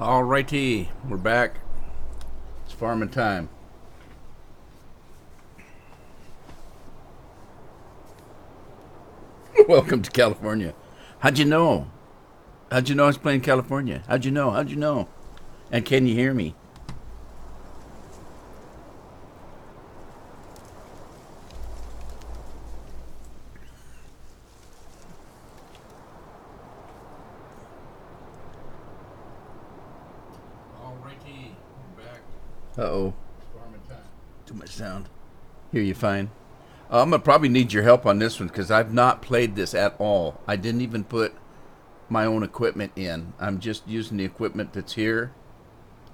Alrighty, we're back. It's farming time. Welcome to California. How'd you know? How'd you know I was playing California? How'd you know? How'd you know? And can you hear me? Alrighty, we're back. Uh-oh. It's farming time. Too much sound. Hear you fine. I'm going to probably need your help on this one because I've not played this at all. I didn't even put my own equipment in. I'm just using the equipment that's here.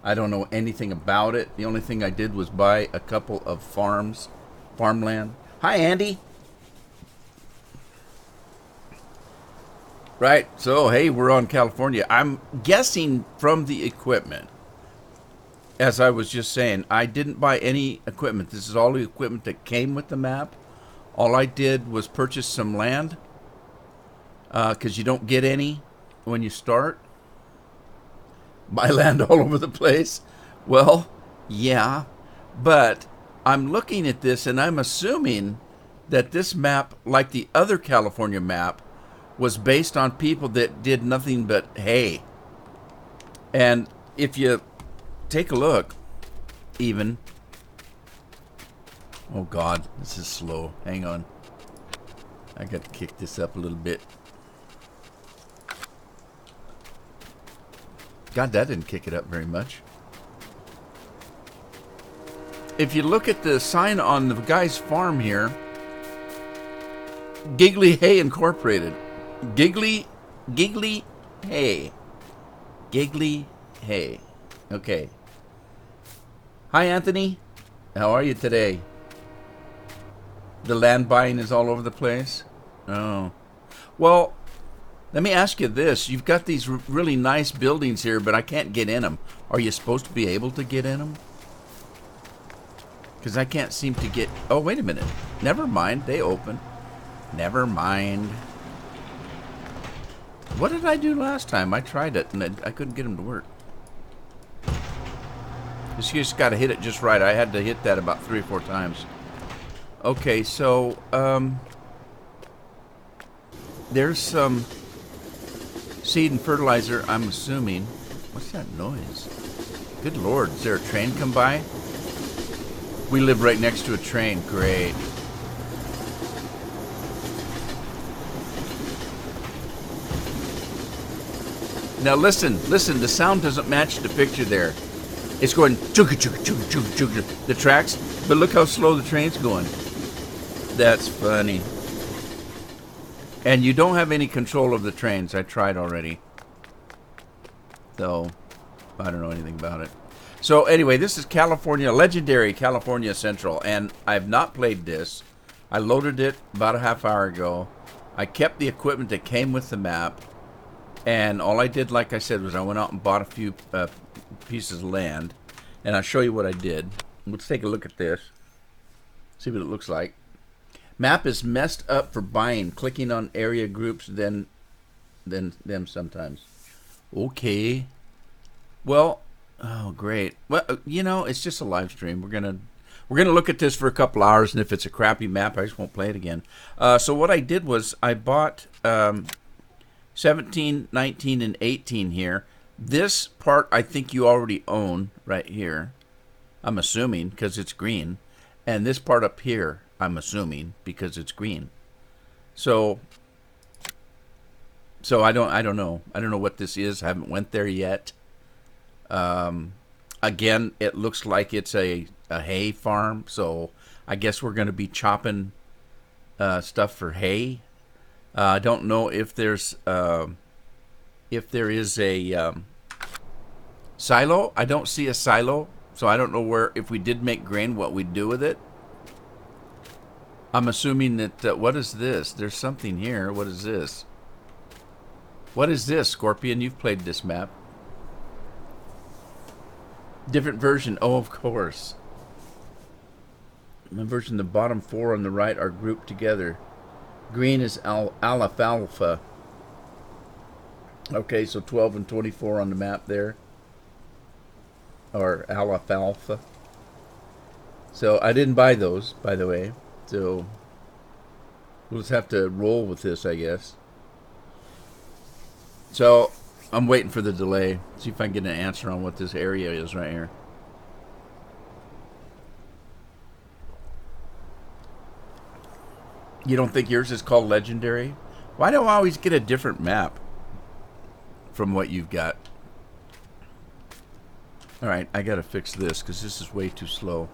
I don't know anything about it. The only thing I did was buy a couple of farmland. Hi, Andy. Right, so hey, we're on California. I'm guessing from the equipment. As I was just saying, I didn't buy any equipment. This is all the equipment that came with the map. All I did was purchase some land, because you don't get any when you start. Buy land all over the place. Well, yeah, but I'm looking at this and I'm assuming that this map, like the other California map, was based on people that did nothing but hay. And if you take a look, even... Oh God, this is slow. Hang on. I got to kick this up a little bit. God, that didn't kick it up very much. If you look at the sign on the guy's farm here, Giggly Hay Incorporated. Giggly Hay. Giggly Hay. Okay. Hi, Anthony. How are you today? The land buying is all over the place? Oh. Well, let me ask you this. You've got these really nice buildings here, but I can't get in them. Are you supposed to be able to get in them? Because I can't seem to get... Oh, wait a minute. Never mind. They open. Never mind. What did I do last time? I tried it, and I couldn't get them to work. You just got to hit it just right. I had to hit that about 3 or 4 times. Okay, so, there's some seed and fertilizer, I'm assuming. What's that noise? Good Lord, is there a train come by? We live right next to a train. Great. Now listen, the sound doesn't match the picture there. It's going chugga chugga chugga chugga chugga, the tracks, but look how slow the train's going. That's funny. And you don't have any control of the trains. I tried already. So, I don't know anything about it. So anyway, this is California, legendary California Central, and I've not played this. I loaded it about a half hour ago. I kept the equipment that came with the map, and all I did, like I said, was I went out and bought a few pieces of land, and I'll show you what I did. Let's take a look at this. See what it looks like. Map is messed up for buying. Clicking on area groups, then them sometimes. Okay. Well, oh great. Well, you know, it's just a live stream. We're gonna look at this for a couple hours, and if it's a crappy map, I just won't play it again. So what I did was I bought 17, 19, and 18 here. This part I think you already own right here. I'm assuming because it's green, and this part up here, I'm assuming because it's green. So I don't know. I don't know what this is. I haven't went there yet. Again, it looks like it's a hay farm, so I guess we're going to be chopping stuff for hay. I don't know if there is a silo. I don't see a silo, so I don't know where, if we did make grain, what we'd do with it. I'm assuming that, what is this? There's something here. What is this? What is this, Scorpion? You've played this map. Different version. Oh, of course. My version, the bottom 4 on the right are grouped together. Green is alfalfa. Okay, so 12 and 24 on the map there. or alfalfa. So I didn't buy those, by the way. So we'll just have to roll with this, I guess. So I'm waiting for the delay. See if I can get an answer on what this area is right here. You don't think yours is called Legendary? Why do I always get a different map from what you've got? Alright, I gotta fix this because this is way too slow.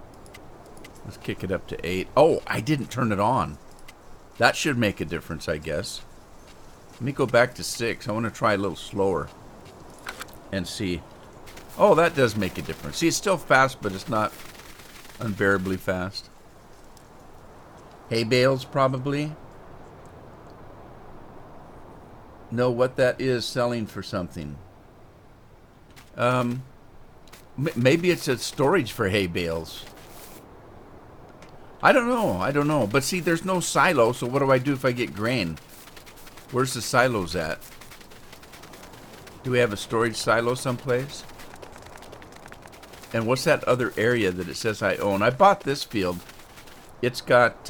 Let's kick it up to 8. Oh, I didn't turn it on. That should make a difference, I guess. Let me go back to 6. I want to try a little slower and see. Oh, that does make a difference. See, it's still fast, but it's not unbearably fast. Hay bales, probably. Know what that is selling for something. Maybe it's a storage for hay bales. I don't know. I don't know. But see, there's no silo, so what do I do if I get grain? Where's the silos at? Do we have a storage silo someplace? And what's that other area that it says I own? I bought this field. It's got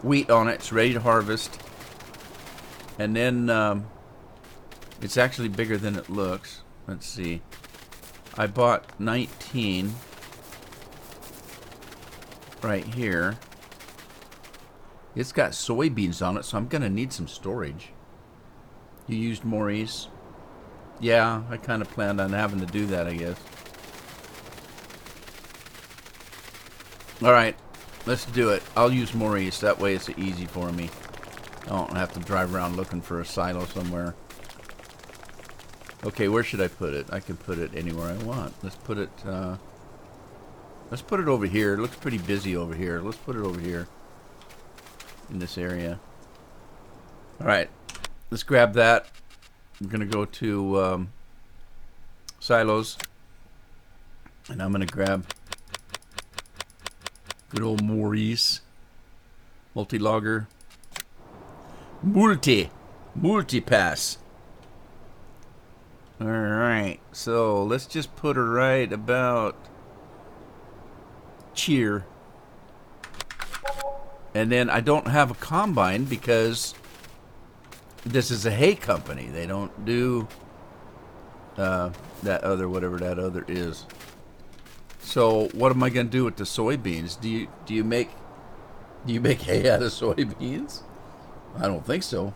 wheat on it. It's ready to harvest. And then it's actually bigger than it looks. Let's see. I bought 19 right here. It's got soybeans on it, so I'm going to need some storage. You used Maurice? Yeah, I kind of planned on having to do that, I guess. Alright, let's do it. I'll use Maurice. That way it's easy for me. I don't have to drive around looking for a silo somewhere. Okay, where should I put it? I can put it anywhere I want. Let's put it over here. It looks pretty busy over here. Let's put it over here in this area. Alright, let's grab that. I'm going to go to silos. And I'm going to grab good old Maurice. Multi-logger. Multi-pass. Alright, so let's just put her right about cheer. And then I don't have a combine because this is a hay company. They don't do that other, whatever that other is. So what am I going to do with the soybeans? Do you make hay out of soybeans? I don't think so.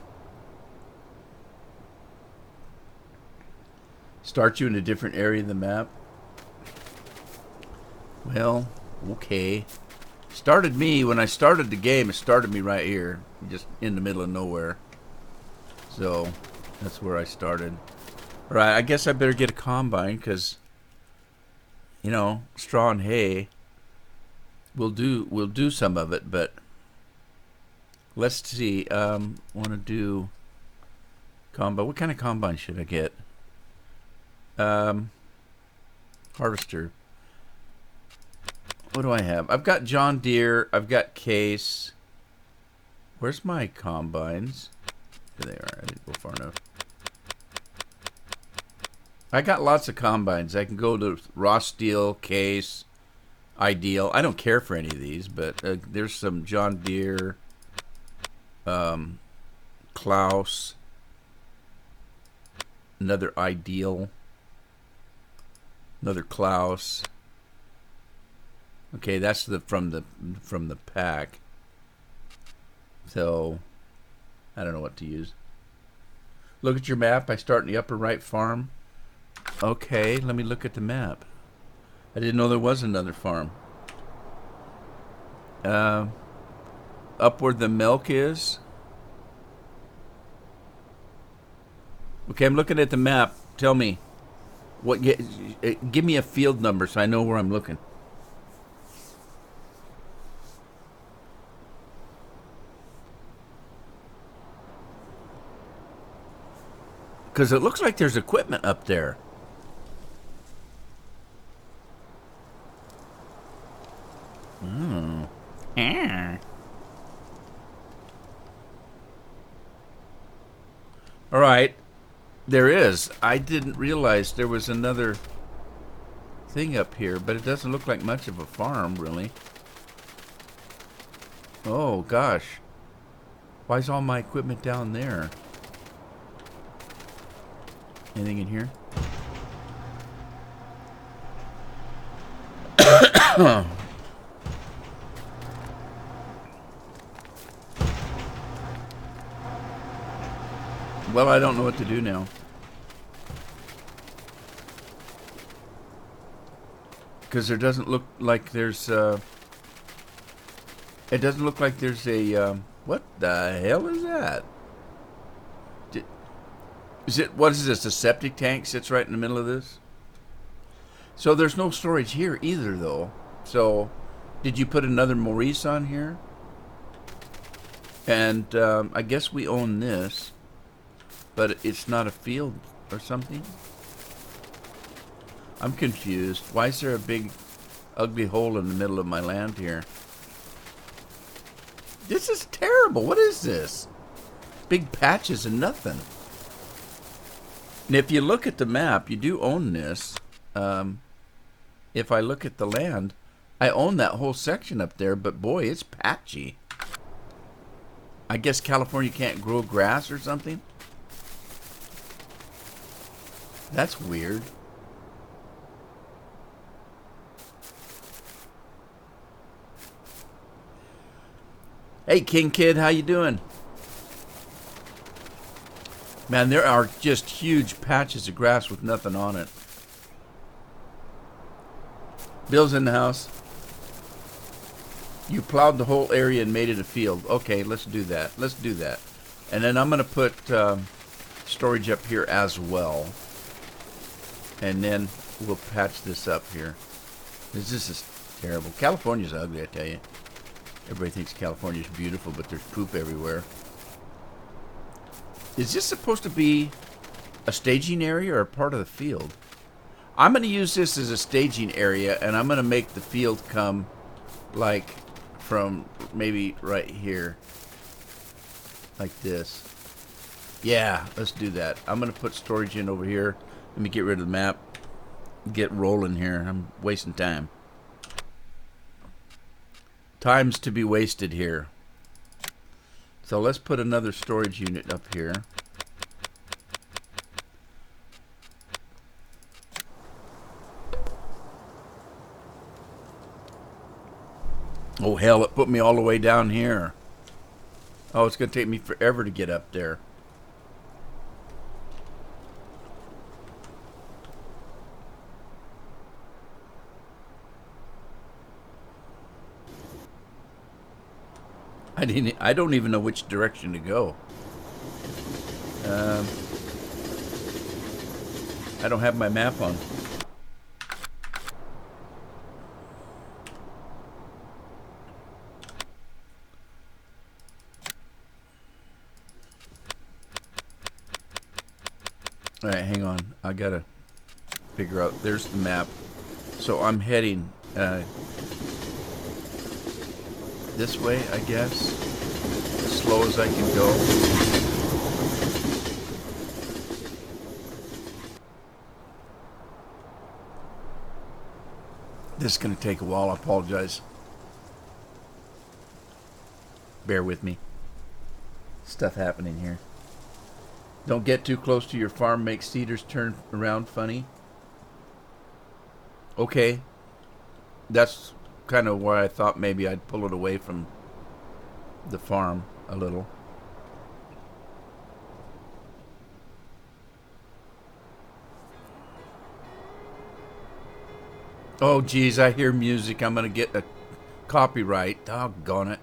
Start you in a different area of the map? Well, okay. Started me, when I started the game, it started me right here. Just in the middle of nowhere. So, that's where I started. Alright, I guess I better get a combine, because, you know, straw and hay, we'll do some of it, but let's see. Want to do combine. What kind of combine should I get? Harvester. What do I have? I've got John Deere. I've got Case. Where's my combines? Here they are. I didn't go far enough. I got lots of combines. I can go to Raw Steel, Case, Ideal. I don't care for any of these, but there's some John Deere, Klaus, another Ideal. Another Klaus. Okay, that's from the pack. So I don't know what to use. Look at your map. I start in the upper right farm. Okay, let me look at the map. I didn't know there was another farm. Up where the milk is. Okay, I'm looking at the map. Tell me. Give me a field number so I know where I'm looking. Because it looks like there's equipment up there. Oh. Yeah. All right. There is. I didn't realize there was another thing up here, but it doesn't look like much of a farm, really. Oh, gosh. Why is all my equipment down there? Anything in here? Well, I don't know what to do now. Because there doesn't look like there's, it doesn't look like there's a, what the hell is that? What is this, a septic tank sits right in the middle of this? So there's no storage here either, though. So, did you put another Maurice on here? And, I guess we own this. But it's not a field or something? I'm confused. Why is there a big, ugly hole in the middle of my land here? This is terrible. What is this? Big patches and nothing. And if you look at the map, you do own this. If I look at the land, I own that whole section up there, but boy, it's patchy. I guess California can't grow grass or something? That's weird. Hey, King Kid, how you doing? Man, there are just huge patches of grass with nothing on it. Bill's in the house. You plowed the whole area and made it a field. Okay, let's do that. Let's do that. And then I'm going to put storage up here as well. And then we'll patch this up here. This is terrible. California's ugly, I tell you. Everybody thinks California's beautiful, but there's poop everywhere. Is this supposed to be a staging area or a part of the field? I'm going to use this as a staging area, and I'm going to make the field come like from maybe right here. Like this. Yeah, let's do that. I'm going to put storage in over here. Let me get rid of the map. Get rolling here. I'm wasting time. Time's to be wasted here. So let's put another storage unit up here. Oh hell, it put me all the way down here. Oh, it's going to take me forever to get up there. I don't even know which direction to go. I don't have my map on. All right, hang on. I gotta figure out. There's the map. So I'm heading this way, I guess, as slow as I can go. This is going to take a while. I apologize. Bear with me. Stuff happening here. Don't get too close to your farm. Make cedars turn around funny. Okay. That's kind of why I thought maybe I'd pull it away from the farm a little. Oh geez, I hear music. I'm gonna get a copyright. Doggone it.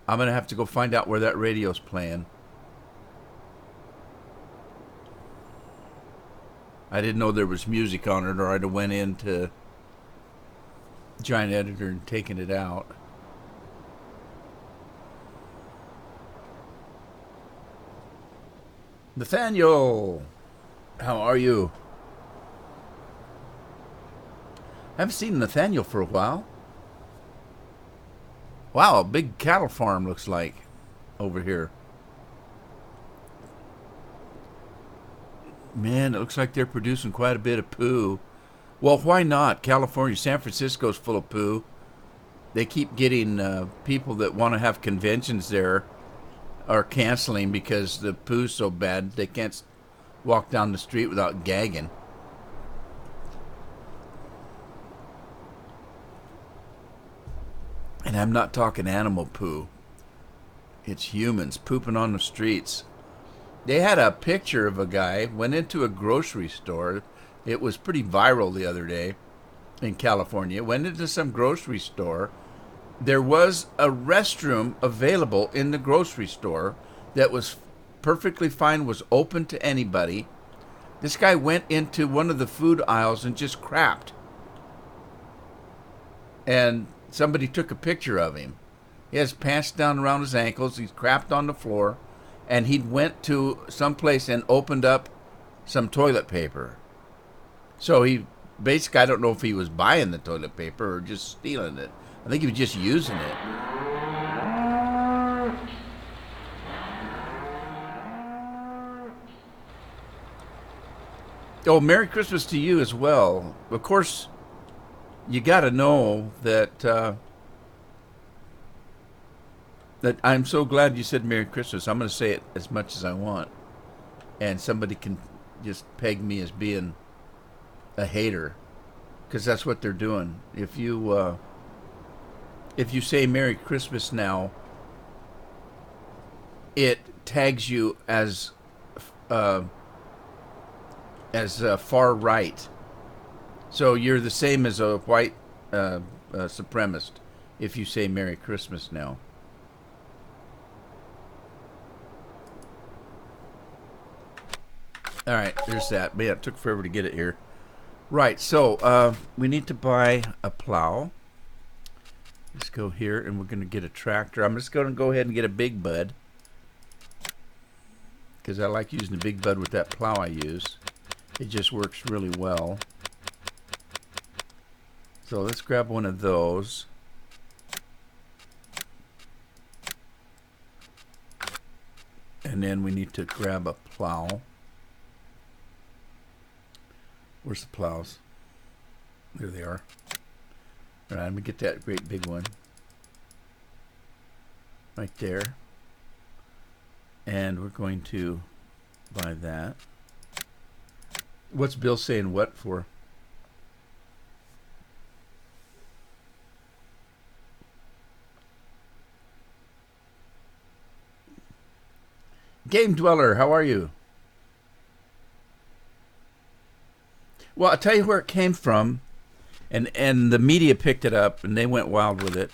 I'm gonna have to go find out where that radio's playing. I didn't know there was music on it, or I'd have went into Giant Editor and taken it out. Nathaniel, how are you? I haven't seen Nathaniel for a while. Wow, a big cattle farm looks like over here. Man, it looks like they're producing quite a bit of poo. Well, why not? California, San Francisco's full of poo. They keep getting people that want to have conventions there are canceling because the poo's so bad they can't walk down the street without gagging. And I'm not talking animal poo. It's humans pooping on the streets. They had a picture of a guy went into a grocery store. It was pretty viral the other day in California. Went into some grocery store. There was a restroom available in the grocery store that was perfectly fine, was open to anybody. This guy went into one of the food aisles and just crapped. And somebody took a picture of him. He has pants down around his ankles. He's crapped on the floor. And he went to some place and opened up some toilet paper. So he basically, I don't know if he was buying the toilet paper or just stealing it. I think he was just using it. Oh, Merry Christmas to you as well. Of course, you got to know that that I'm so glad you said Merry Christmas. I'm going to say it as much as I want, and somebody can just peg me as being a hater, because that's what they're doing. If you say Merry Christmas now, it tags you as far right. So you're the same as a white supremacist if you say Merry Christmas now. All right, there's that. Man, it took forever to get it here. Right, so we need to buy a plow. Let's go here, and we're going to get a tractor. I'm just going to go ahead and get a Big Bud, because I like using the Big Bud with that plow I use. It just works really well. So let's grab one of those. And then we need to grab a plow. Where's the plows? There they are. All right, let me get that great big one. Right there. And we're going to buy that. What's Bill saying what for? Game Dweller, how are you? Well, I'll tell you where it came from, and the media picked it up, and they went wild with it.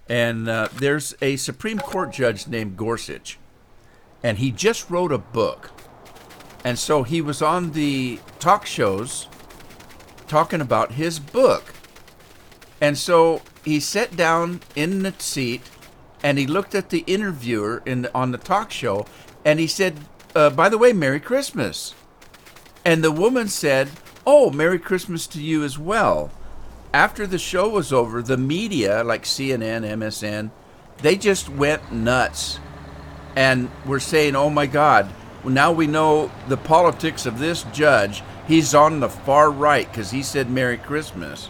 And there's a Supreme Court judge named Gorsuch, and he just wrote a book. And so he was on the talk shows talking about his book. And so he sat down in the seat, and he looked at the interviewer on the talk show, and he said, by the way, Merry Christmas. And the woman said, oh, Merry Christmas to you as well. After the show was over, the media, like CNN, MSN, they just went nuts and were saying, oh my God, now we know the politics of this judge. He's on the far right because he said Merry Christmas.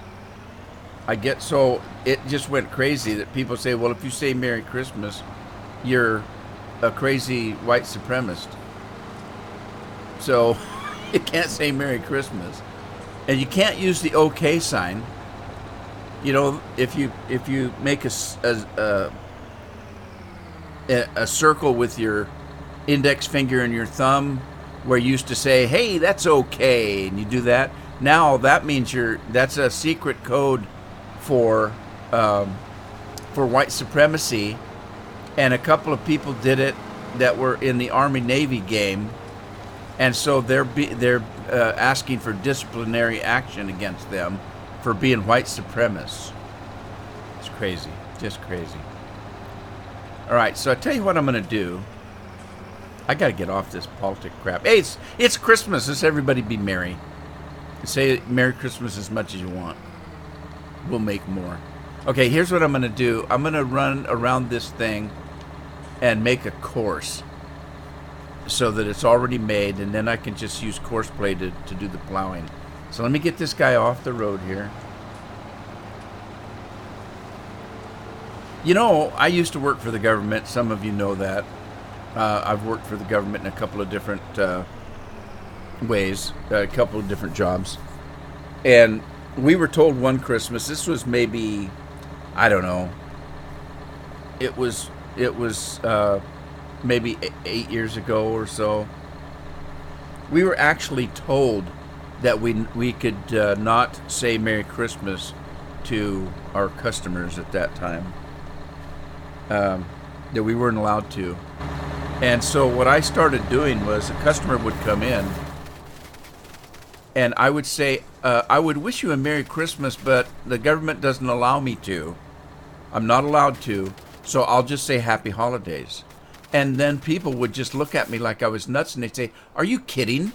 So it just went crazy that people say, well, if you say Merry Christmas, you're a crazy white supremacist. So you can't say Merry Christmas, and you can't use the OK sign. You know, if you make a circle with your index finger and your thumb, where you used to say, "Hey, that's okay," and you do that, now that means that's a secret code for white supremacy, and a couple of people did it that were in the Army-Navy game. And so they're asking for disciplinary action against them for being white supremacists. It's crazy, just crazy. All right, so I tell you what I'm going to do. I got to get off this politic crap. Hey, it's Christmas. Let's everybody be merry. Say Merry Christmas as much as you want. We'll make more. Okay, here's what I'm going to do. I'm going to run around this thing and make a course, so that it's already made, and then I can just use course play to do the plowing. So let me get this guy off the road here. You know, I used to work for the government. Some of you know that. I've worked for the government in a couple of different ways, a couple of different jobs. And we were told one Christmas, this was maybe, I don't know, it was maybe 8 years ago or so. We were actually told that we could not say Merry Christmas to our customers at that time. That we weren't allowed to. And so what I started doing was a customer would come in and I would say, I would wish you a Merry Christmas, but the government doesn't allow me to. I'm not allowed to, so I'll just say Happy Holidays. And then people would just look at me like I was nuts, and they'd say, are you kidding?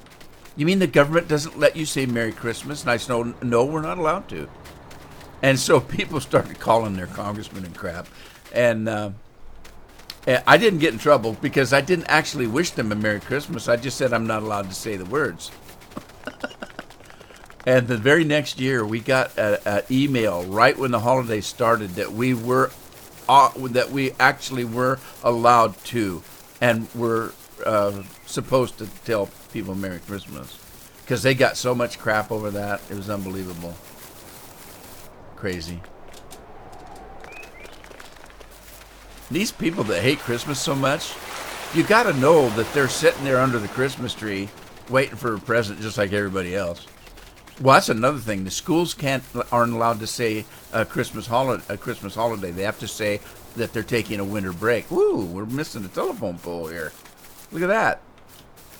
You mean the government doesn't let you say Merry Christmas? And I said, no, we're not allowed to. And so people started calling their congressman and crap. And I didn't get in trouble because I didn't actually wish them a Merry Christmas. I just said I'm not allowed to say the words. And the very next year, we got an email right when the holiday started that we actually were allowed to, and were supposed to tell people Merry Christmas, because they got so much crap over that. It was unbelievable, crazy. These people that hate Christmas so much, you got to know that they're sitting there under the Christmas tree, waiting for a present, just like everybody else. Well, that's another thing. The schools aren't allowed to say a Christmas holiday. They have to say that they're taking a winter break. Woo, we're missing a telephone pole here. Look at that.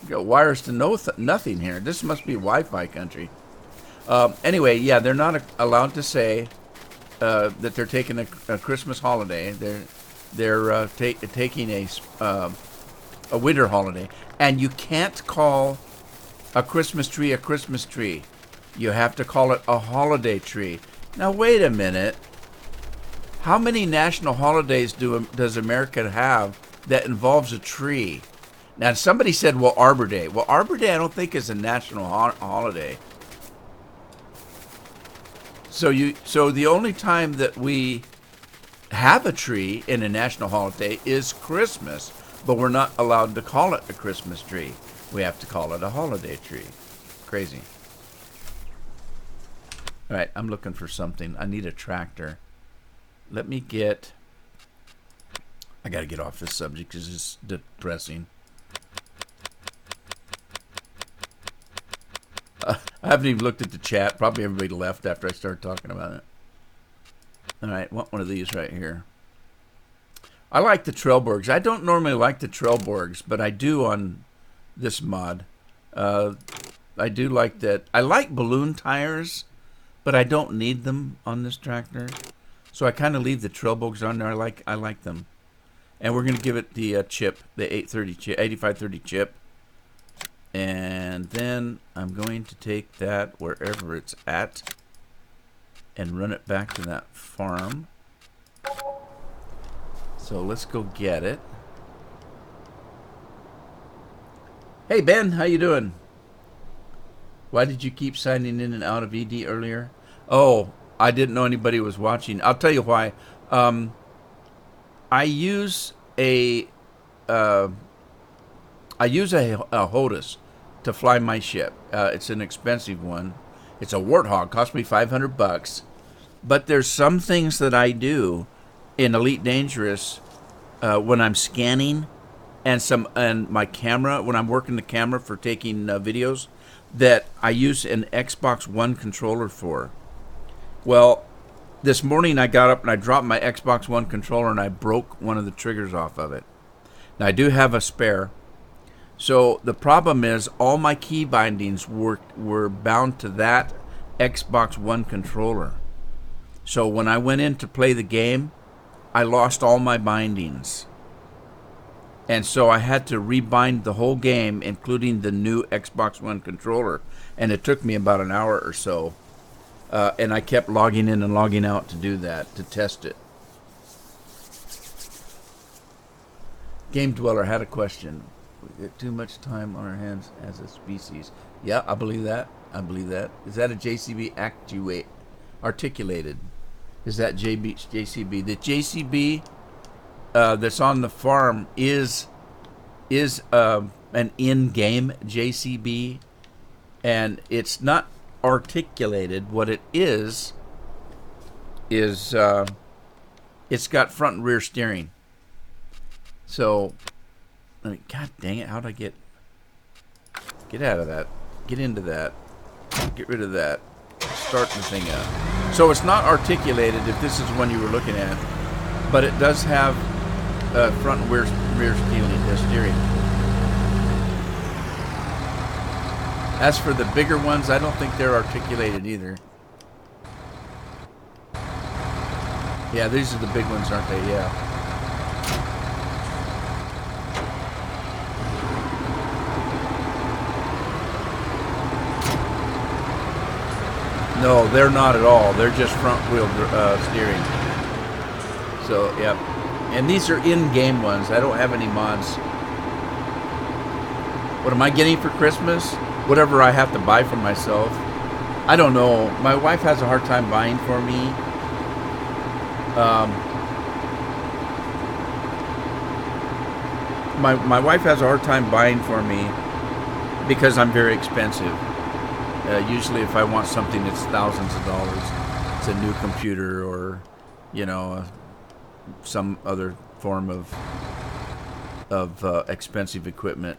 We got wires to nothing here. This must be Wi-Fi country. Anyway, yeah, they're not allowed to say that they're taking a Christmas holiday. They're taking a winter holiday, and you can't call a Christmas tree a Christmas tree. You have to call it a holiday tree. Now, wait a minute. How many national holidays does America have that involves a tree? Now, somebody said, well, Arbor Day. Well, Arbor Day I don't think is a national holiday. So the only time that we have a tree in a national holiday is Christmas, but we're not allowed to call it a Christmas tree. We have to call it a holiday tree. Crazy. All right, I'm looking for something. I need a tractor. I got to get off this subject because it's depressing. I haven't even looked at the chat. Probably everybody left after I started talking about it. All right, want one of these right here. I like the Trelleborgs. I don't normally like the Trelleborgs, but I do on this mod. I do like that. I like balloon tires, but I don't need them on this tractor. So I kind of leave the Trelleborgs on there. I like them. And we're going to give it the chip, the 8530 chip. And then I'm going to take that wherever it's at and run it back to that farm. So let's go get it. Hey Ben, how you doing? Why did you keep signing in and out of ED earlier? Oh, I didn't know anybody was watching. I'll tell you why. I use a HOTUS to fly my ship. It's an expensive one. It's a Warthog. Cost me $500. But there's some things that I do in Elite Dangerous when I'm scanning, and my camera, when I'm working the camera for taking videos, that I use an Xbox One controller for. Well, this morning I got up and I dropped my Xbox One controller and I broke one of the triggers off of it. Now I do have a spare. So the problem is all my key bindings were bound to that Xbox One controller. So when I went in to play the game, I lost all my bindings. And so I had to rebind the whole game, including the new Xbox One controller. And it took me about an hour or so. And I kept logging in and logging out to do that, to test it. Game Dweller had a question. We get too much time on our hands as a species. Yeah, I believe that. I believe that. Is that a JCB actuate articulated? Is that JCB? The JCB that's on the farm is an in-game JCB, and it's not articulated. What it is it's got front and rear steering. So, I mean, God dang it! How'd I get out of that? Get into that. Get rid of that. Start the thing up. So it's not articulated if this is one you were looking at, but it does have front and rear steering. As for the bigger ones, I don't think they're articulated either. Yeah, these are the big ones, aren't they? Yeah. No, they're not at all. They're just front wheel steering. So, yep. And these are in-game ones. I don't have any mods. What am I getting for Christmas? Whatever I have to buy for myself. I don't know. My wife has a hard time buying for me. My wife has a hard time buying for me because I'm very expensive. Usually if I want something that's thousands of dollars, it's a new computer or, you know, some other form of expensive equipment.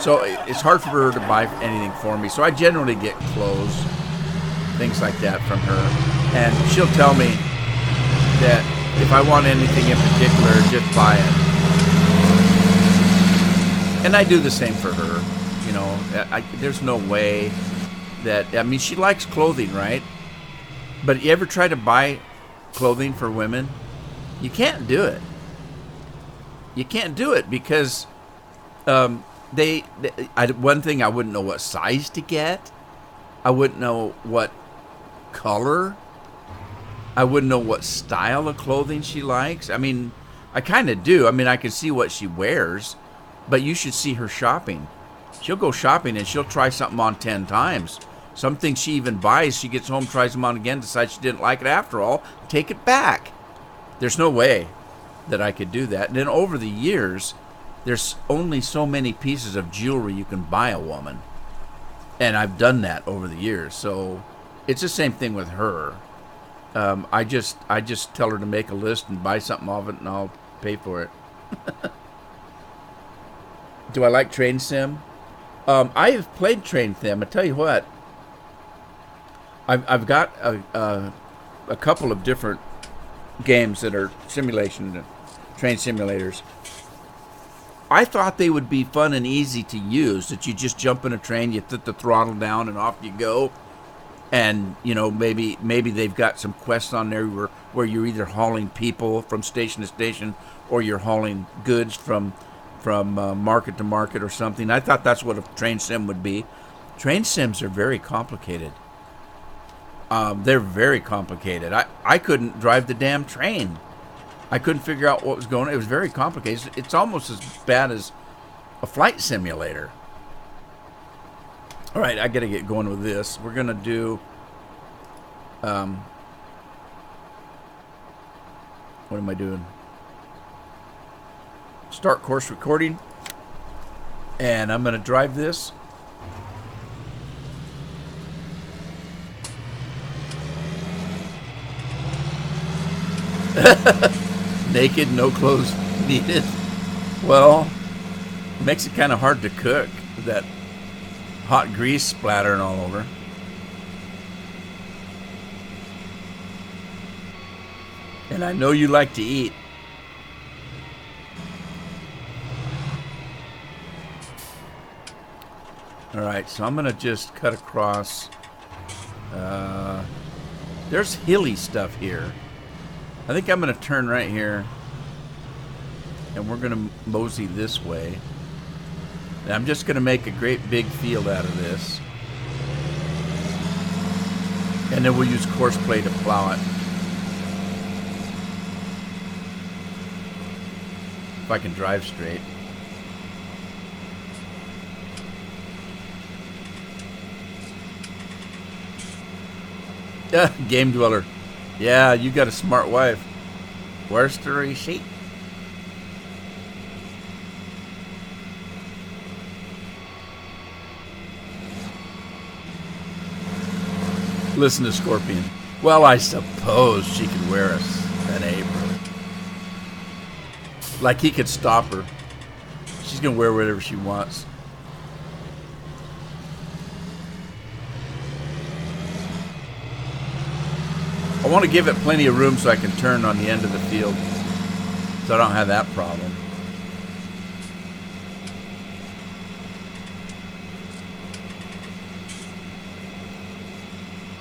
So it's hard for her to buy anything for me. So I generally get clothes, things like that from her. And she'll tell me that if I want anything in particular, just buy it. And I do the same for her. You know, there's no way that, I mean, she likes clothing, right? But you ever try to buy clothing for women? You can't do it. You can't do it because one thing, I wouldn't know what size to get. I wouldn't know what color. I wouldn't know what style of clothing she likes. I mean, I kind of do. I mean, I can see what she wears, but you should see her shopping. She'll go shopping and she'll try something on 10 times. Some things she even buys, she gets home, tries them on again, decides she didn't like it after all, take it back. There's no way that I could do that. And then over the years, there's only so many pieces of jewelry you can buy a woman. And I've done that over the years. So it's the same thing with her. I just tell her to make a list and buy something off it, and I'll pay for it. Do I like Train Sim? I have played Train Sim. I tell you what, I've got a couple of different games that are simulation train simulators. I thought they would be fun and easy to use, that you just jump in a train, you put the throttle down, and off you go. And, you know, maybe they've got some quests on there where you're either hauling people from station to station or you're hauling goods from market to market or something. I thought that's what a train sim would be. Train sims are very complicated. They're very complicated. I couldn't drive the damn train. I couldn't figure out what was going on. It was very complicated. It's almost as bad as a flight simulator. All right, I got to get going with this. We're going to do... what am I doing? Start course recording. And I'm going to drive this. Naked, no clothes needed. Well, it makes it kind of hard to cook. That hot grease splattering all over. And I know you like to eat. Alright, so I'm going to just cut across. There's hilly stuff here. I think I'm going to turn right here. And we're going to mosey this way. And I'm just going to make a great big field out of this. And then we'll use course play to plow it. If I can drive straight. Game dweller. Yeah, you got a smart wife. Where's the receipt? Listen to Scorpion. Well, I suppose she could wear an apron. Like he could stop her. She's going to wear whatever she wants. I want to give it plenty of room so I can turn on the end of the field. So I don't have that problem.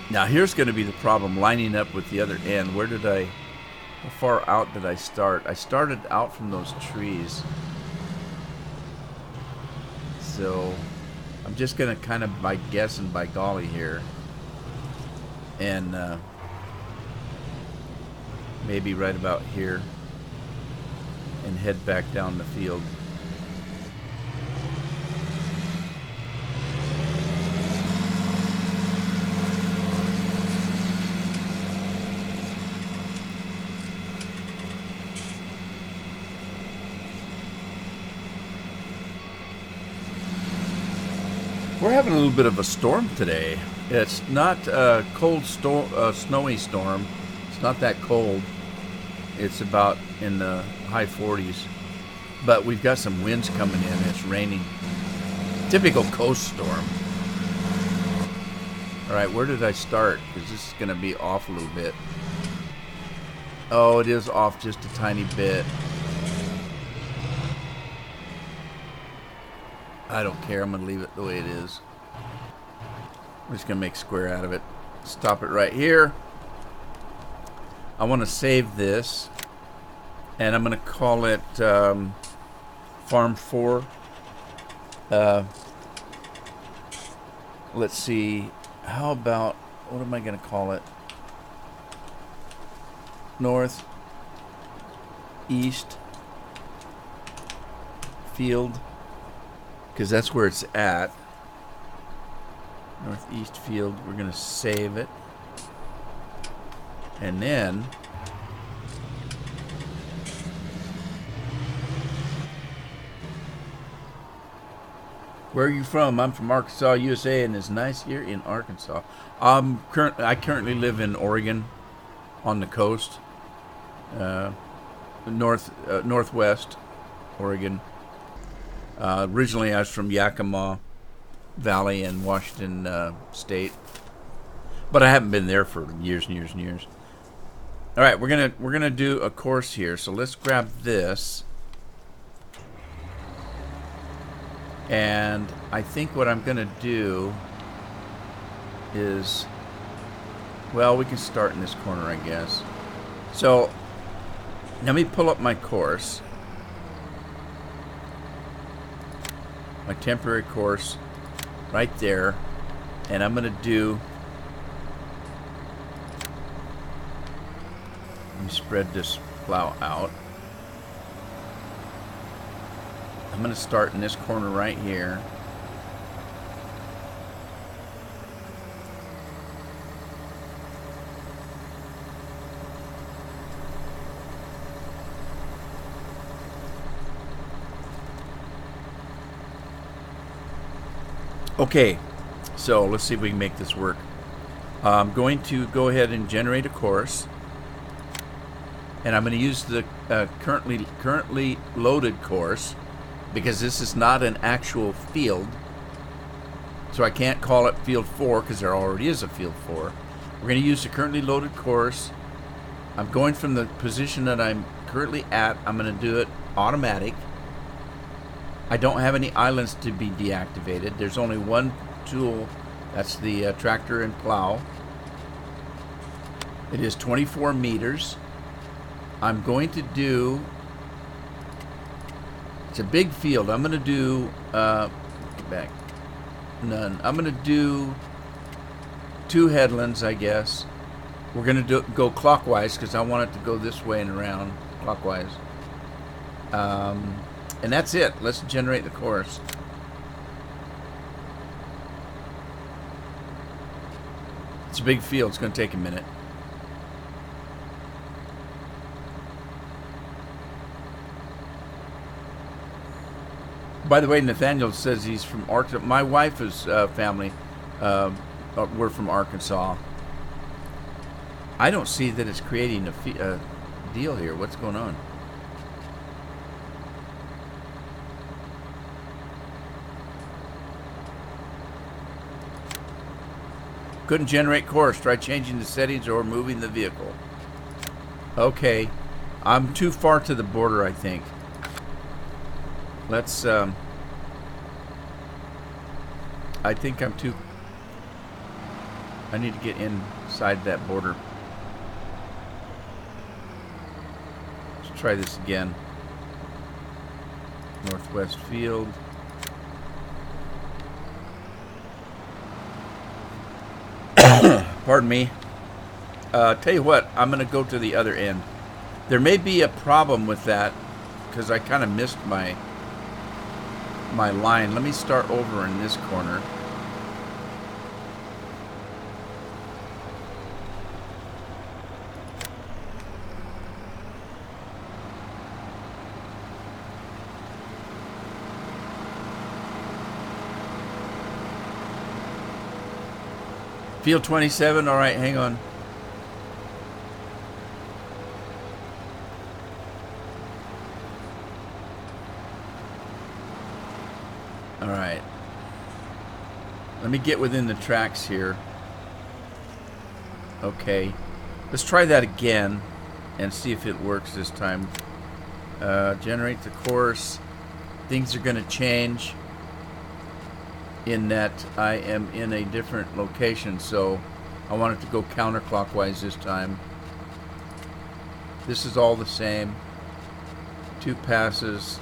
Now here's going to be the problem, lining up with the other end. How far out did I start? I started out from those trees. So I'm just going to kind of by guess and by golly here. And maybe right about here. And head back down the field. We're having a little bit of a storm today. It's not a cold snowy storm. It's not that cold. It's about in the high 40s. But we've got some winds coming in. It's raining. Typical coast storm. All right, where did I start? Because this is going to be off a little bit. Oh, it is off just a tiny bit. I don't care. I'm going to leave it the way it is. I'm just going to make a square out of it. Stop it right here. I want to save this. And I'm going to call it Farm 4. Let's see. How about, what am I going to call it? North, East, Field. Because that's where it's at. Northeast Field. We're going to save it. And then where are you from? I'm from Arkansas, USA, and it's nice here in Arkansas. I currently live in Oregon, on the coast, northwest Oregon. Originally, I was from Yakima Valley in Washington State, but I haven't been there for years and years and years. All right, we're gonna do a course here. So let's grab this, and I think what I'm gonna do is, well, we can start in this corner, I guess. So let me pull up my course. My temporary course right there, and I'm gonna do, let me spread this plow out. I'm gonna start in this corner right here. Okay, so let's see if we can make this work. I'm going to go ahead and generate a course, and I'm going to use the currently loaded course, because this is not an actual field, so I can't call it field 4 because there already is a field 4. We're going to use the currently loaded course. I'm going from the position that I'm currently at. I'm going to do it automatic. I don't have any islands to be deactivated. There's only one tool. That's the tractor and plow. It is 24 meters. I'm going to do, it's a big field. I'm going to do, get back, none. I'm going to do 2 headlands, I guess. We're going to go clockwise because I want it to go this way and around clockwise. And that's it. Let's generate the course. It's a big field. It's going to take a minute. By the way, Nathaniel says he's from Arkansas. My wife's family, we're from Arkansas. I don't see that it's creating a deal here. What's going on? Couldn't generate course. Try changing the settings or moving the vehicle. Okay. I'm too far to the border, I think. Let's, I think I'm too... I need to get inside that border. Let's try this again. Northwest Field. Pardon me. Tell you what, I'm going to go to the other end. There may be a problem with that because I kind of missed my line. Let me start over in this corner. Field 27, all right, hang on. All right. Let me get within the tracks here. Okay. Let's try that again and see if it works this time. Generate the course. Things are going to change in that I am in a different location, so I want it to go counterclockwise this time. This is all the same. 2 passes.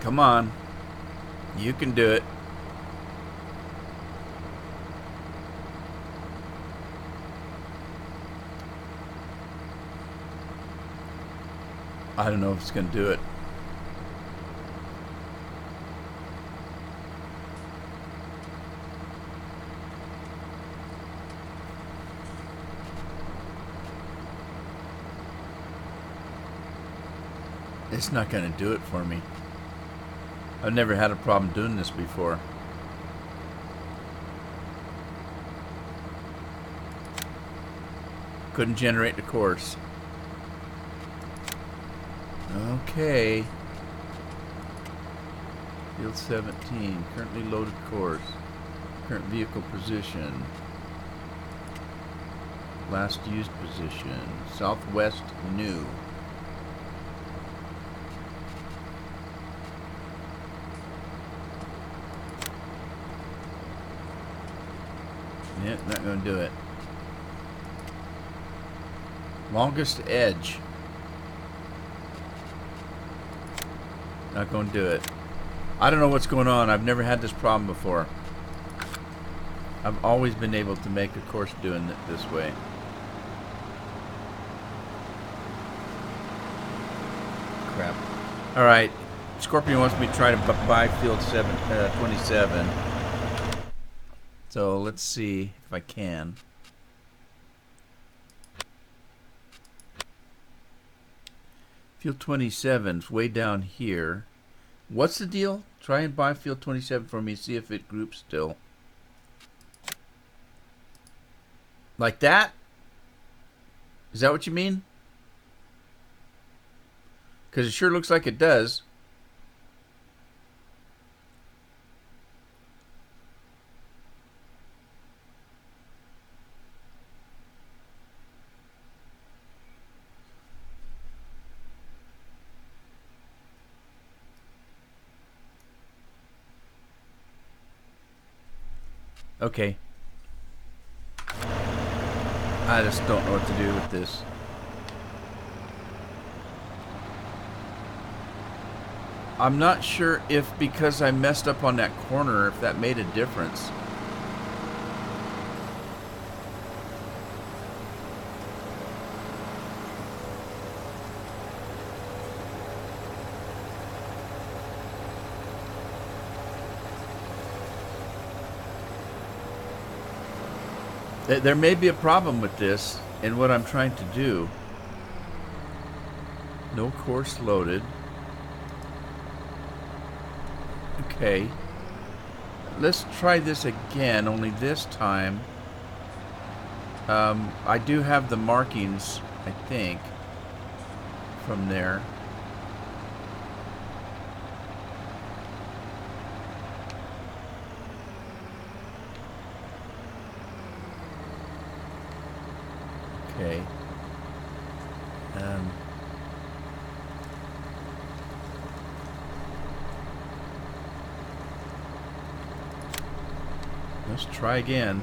Come on. You can do it. I don't know if it's going to do it. It's not going to do it for me. I've never had a problem doing this before. Couldn't generate the course. Okay. Field 17. Currently loaded course. Current vehicle position. Last used position. Southwest new. Yep, not going to do it. Longest edge. Not going to do it. I don't know what's going on. I've never had this problem before. I've always been able to make a course doing it this way. Crap. Alright. Scorpion wants me to try to buy field 27. So let's see if I can. Field 27's way down here. What's the deal? Try and buy field 27 for me. See if it groups still. Like that? Is that what you mean? Because it sure looks like it does. Okay. I just don't know what to do with this. I'm not sure if because I messed up on that corner, if that made a difference. There may be a problem with this and what I'm trying to do. No course loaded. Okay. Let's try this again, only this time I do have the markings, I think, from there. Okay. Let's try again.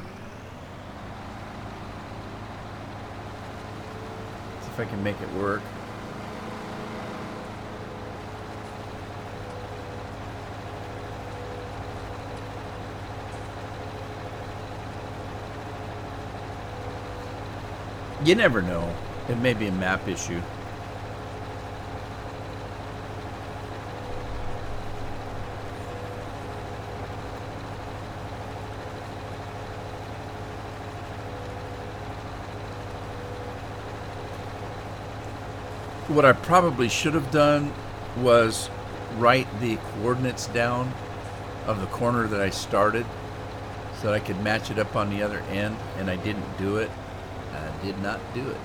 See if I can make it work. You never know. It may be a map issue. What I probably should have done was write the coordinates down of the corner that I started so that I could match it up on the other end, and I didn't do it. I did not do it.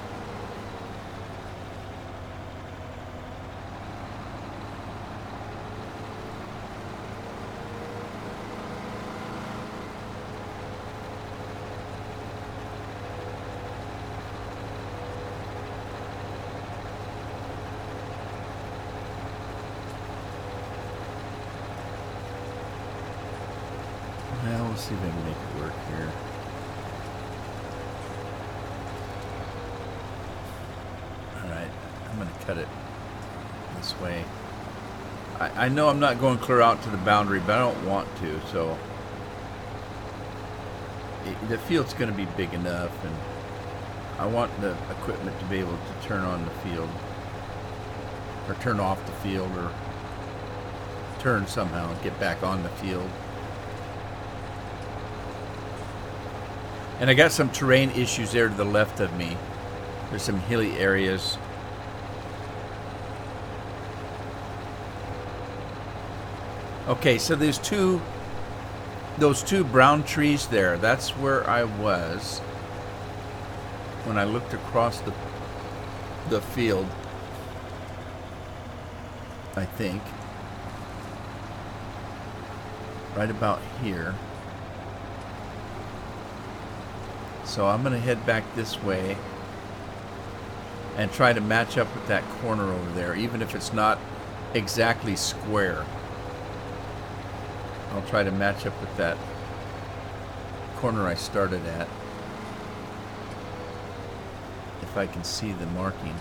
Well, we'll see if I can make it work here. Alright, I'm going to cut it this way. I know I'm not going clear out to the boundary, but I don't want to, so the field's going to be big enough, and I want the equipment to be able to turn on the field, or turn off the field, or turn somehow and get back on the field. And I got some terrain issues there to the left of me. There's some hilly areas. Okay, so those two brown trees there, that's where I was when I looked across the field, I think. Right about here. So I'm going to head back this way and try to match up with that corner over there, even if it's not exactly square. I'll try to match up with that corner I started at, if I can see the marking.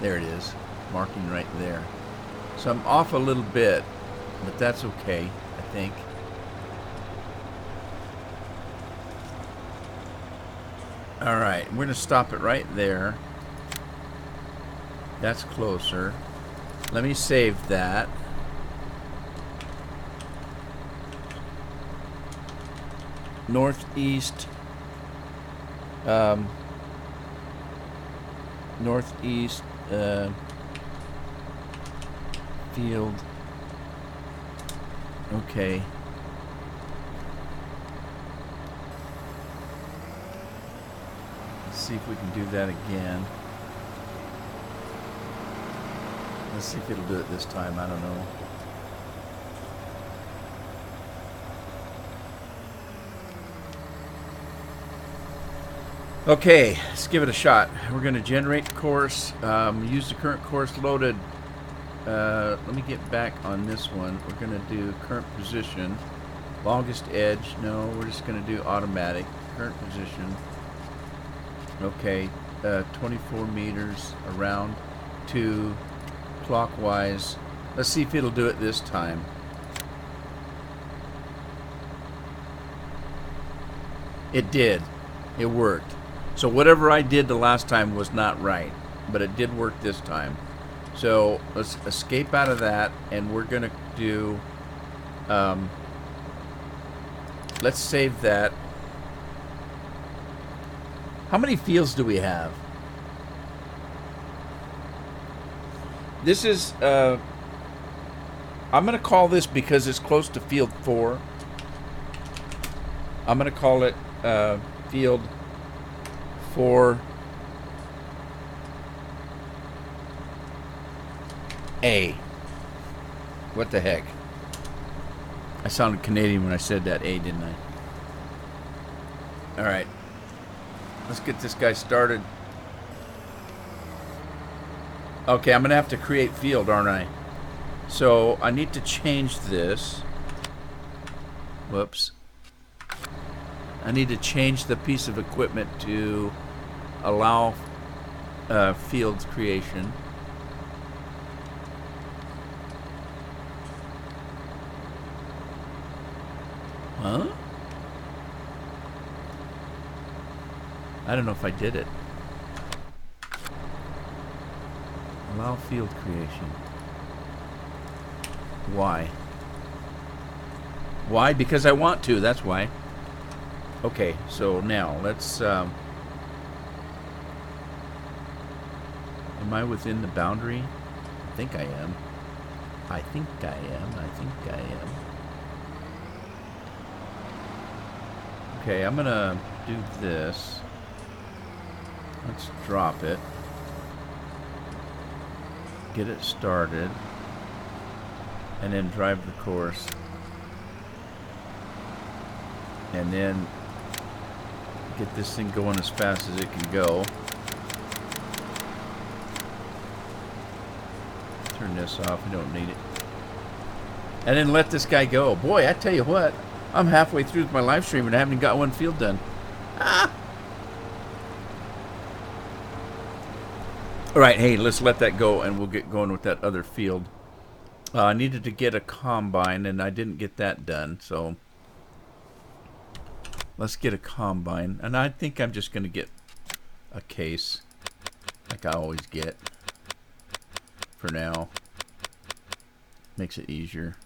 There it is, marking right there. So I'm off a little bit, but that's okay, I think. Alright, we're going to stop it right there. That's closer. Let me save that. Northeast. Northeast field. Okay. See if we can do that again. Let's see if it'll do it this time. I don't know. Okay, let's give it a shot. We're going to generate the course. Use the current course loaded. Let me get back on this one. We're going to do current position. Longest edge. No, we're just going to do automatic. Current position. Okay, 24 meters around 2 clockwise. Let's see if it'll do it this time. It did. It worked. So whatever I did the last time was not right, but it did work this time. So let's escape out of that, and we're going to do, let's save that. How many fields do we have? This is, I'm going to call this, because it's close to field 4. I'm going to call it field 4A. What the heck? I sounded Canadian when I said that A, didn't I? All right. Let's get this guy started. Okay, I'm going to have to create field, aren't I? So I need to change this. Whoops. I need to change the piece of equipment to allow field creation. Huh? I don't know if I did it. Allow field creation. Why? Why? Because I want to, that's why. Okay, so now let's am I within the boundary? I think I am. I think I am. I think I am. Okay, I'm gonna do this. Let's drop it. Get it started. And then drive the course. And then get this thing going as fast as it can go. Turn this off, we don't need it. And then let this guy go. Boy, I tell you what, I'm halfway through my live stream and I haven't got one field done. Ah! Alright, hey, let's let that go and we'll get going with that other field. I needed to get a combine and I didn't get that done, so let's get a combine. And I think I'm just going to get a case, like I always get, for now. Makes it easier.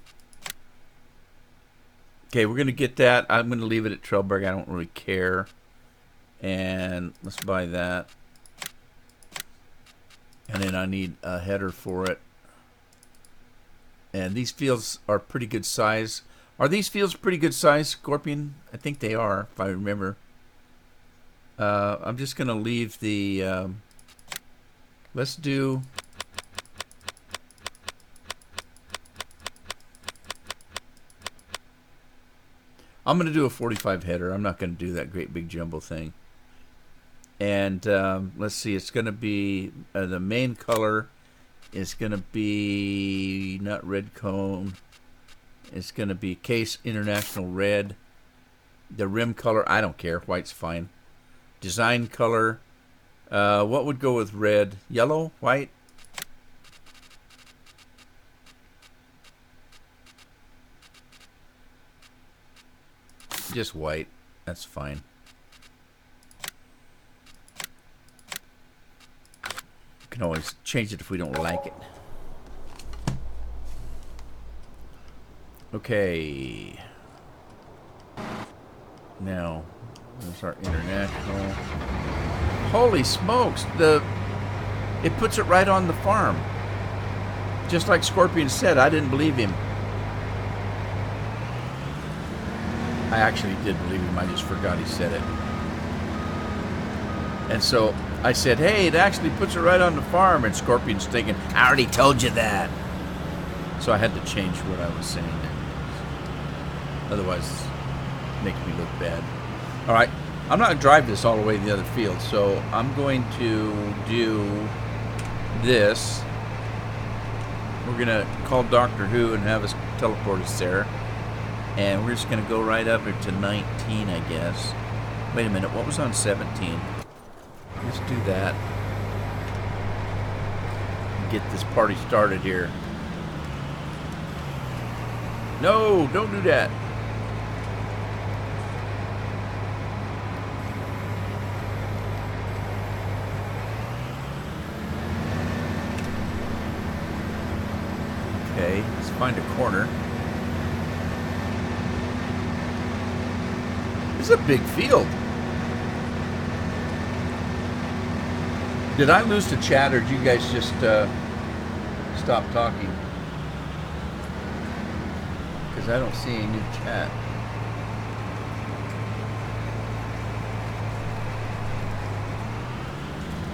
Okay, we're going to get that. I'm going to leave it at Trailberg. I don't really care. And let's buy that. And then I need a header for it. And these fields are pretty good size. Are these fields pretty good size, Scorpion? I think they are, if I remember. I'm just going to leave the... let's do... I'm going to do a 45 header. I'm not going to do that great big jumbo thing. And let's see, it's going to be... the main color is going to be... not red cone. It's going to be Case International Red. The rim color, I don't care. White's fine. Design color. What would go with red? Yellow? White? Just white. That's fine. We can always change it if we don't like it. Okay. Now, there's our international. Holy smokes! It puts it right on the farm. Just like Scorpion said, I didn't believe him. I actually did believe him, I just forgot he said it. And so I said, hey, it actually puts it right on the farm. And Scorpion's thinking, I already told you that. So I had to change what I was saying there. Otherwise, it makes me look bad. All right, I'm not going to drive this all the way to the other field, so I'm going to do this. We're going to call Doctor Who and have us teleport us there. And we're just going to go right up to 19, I guess. Wait a minute, what was on 17? Let's do that. Get this party started here. No, don't do that. Okay, let's find a corner. This is a big field. Did I lose to chat, or did you guys just stop talking? Because I don't see any new chat.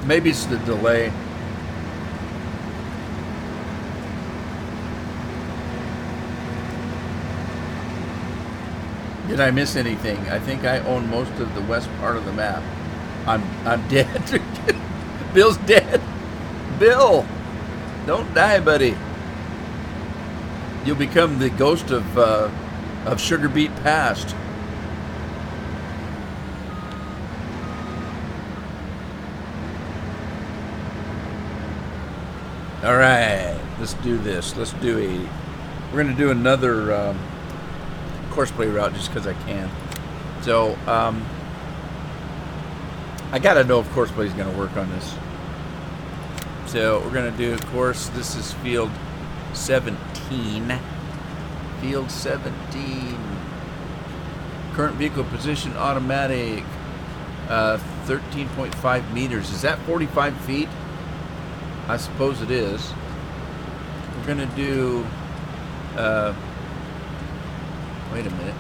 Maybe it's the delay. Did I miss anything? I think I own most of the west part of the map. I'm dead. Bill's dead. Bill, don't die, buddy. You'll become the ghost of Sugar Beet Past. All right, let's do this. Let's do we're gonna do another courseplay route just because I can. So I gotta know if courseplay is gonna work on this. So we're gonna do, of course, this is field 17. Field 17. Current vehicle position automatic. 13.5 meters. Is that 45 feet? I suppose it is. We're gonna do. Wait a minute.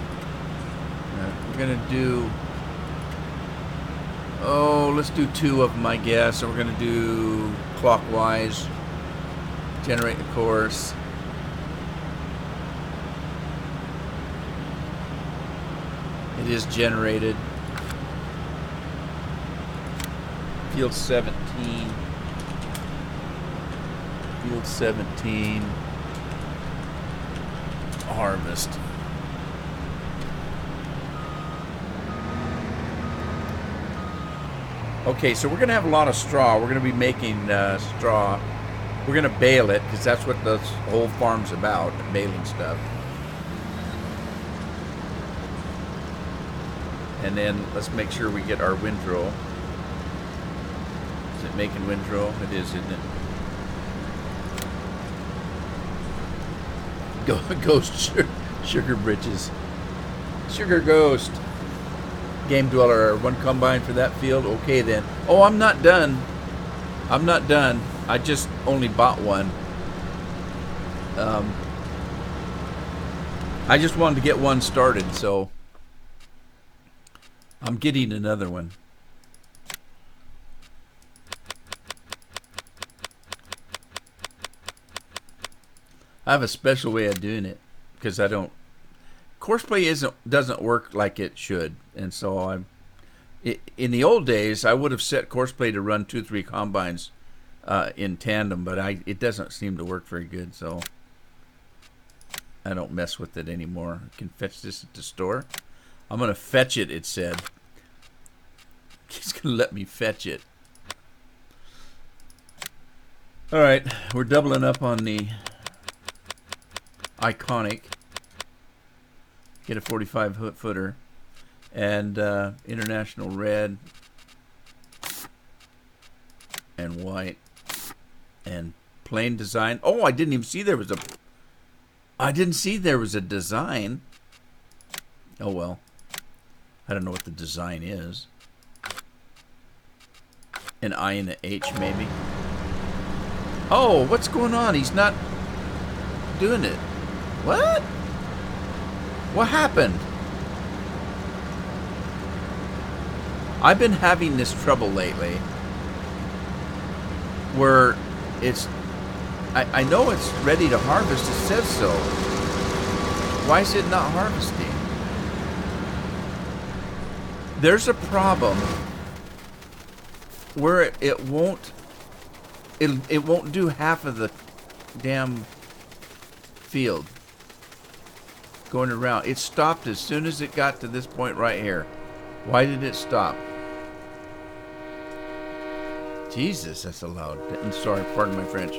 We're gonna do. Oh, let's do 2 of them, I guess. And we're gonna do clockwise. Generate the course. It is generated. Field 17. Field 17. Harvest. Okay, so we're going to have a lot of straw. We're going to be making straw. We're going to bale it because that's what the whole farm's about, baling stuff. And then let's make sure we get our windrow. Is it making windrow? It is, isn't it? Ghost sugar britches. Sugar ghost. Game dweller. 1 combine for that field. Okay then. Oh, I'm not done. I'm not done. I just only bought one. I just wanted to get one started, so I'm getting another one. I have a special way of doing it because I don't. Courseplay doesn't work like it should, and so in the old days I would have set Courseplay to run 2-3 combines in tandem, but it doesn't seem to work very good, so I don't mess with it anymore. I can fetch this at the store. I'm gonna fetch it. It said he's gonna let me fetch it. All right, we're doubling up on the iconic. Get a 45-footer and international red and white and plain design. Oh, I didn't even see there was a. I didn't see there was a design. Oh well, I don't know what the design is. An I and an H maybe. Oh, what's going on? He's not doing it. What? What happened? I've been having this trouble lately where it's I know it's ready to harvest, it says so. Why is it not harvesting? There's a problem where it won't do half of the damn field going around. It stopped as soon as it got to this point right here. Why did it stop? Jesus, that's a loud. I'm sorry, pardon my French.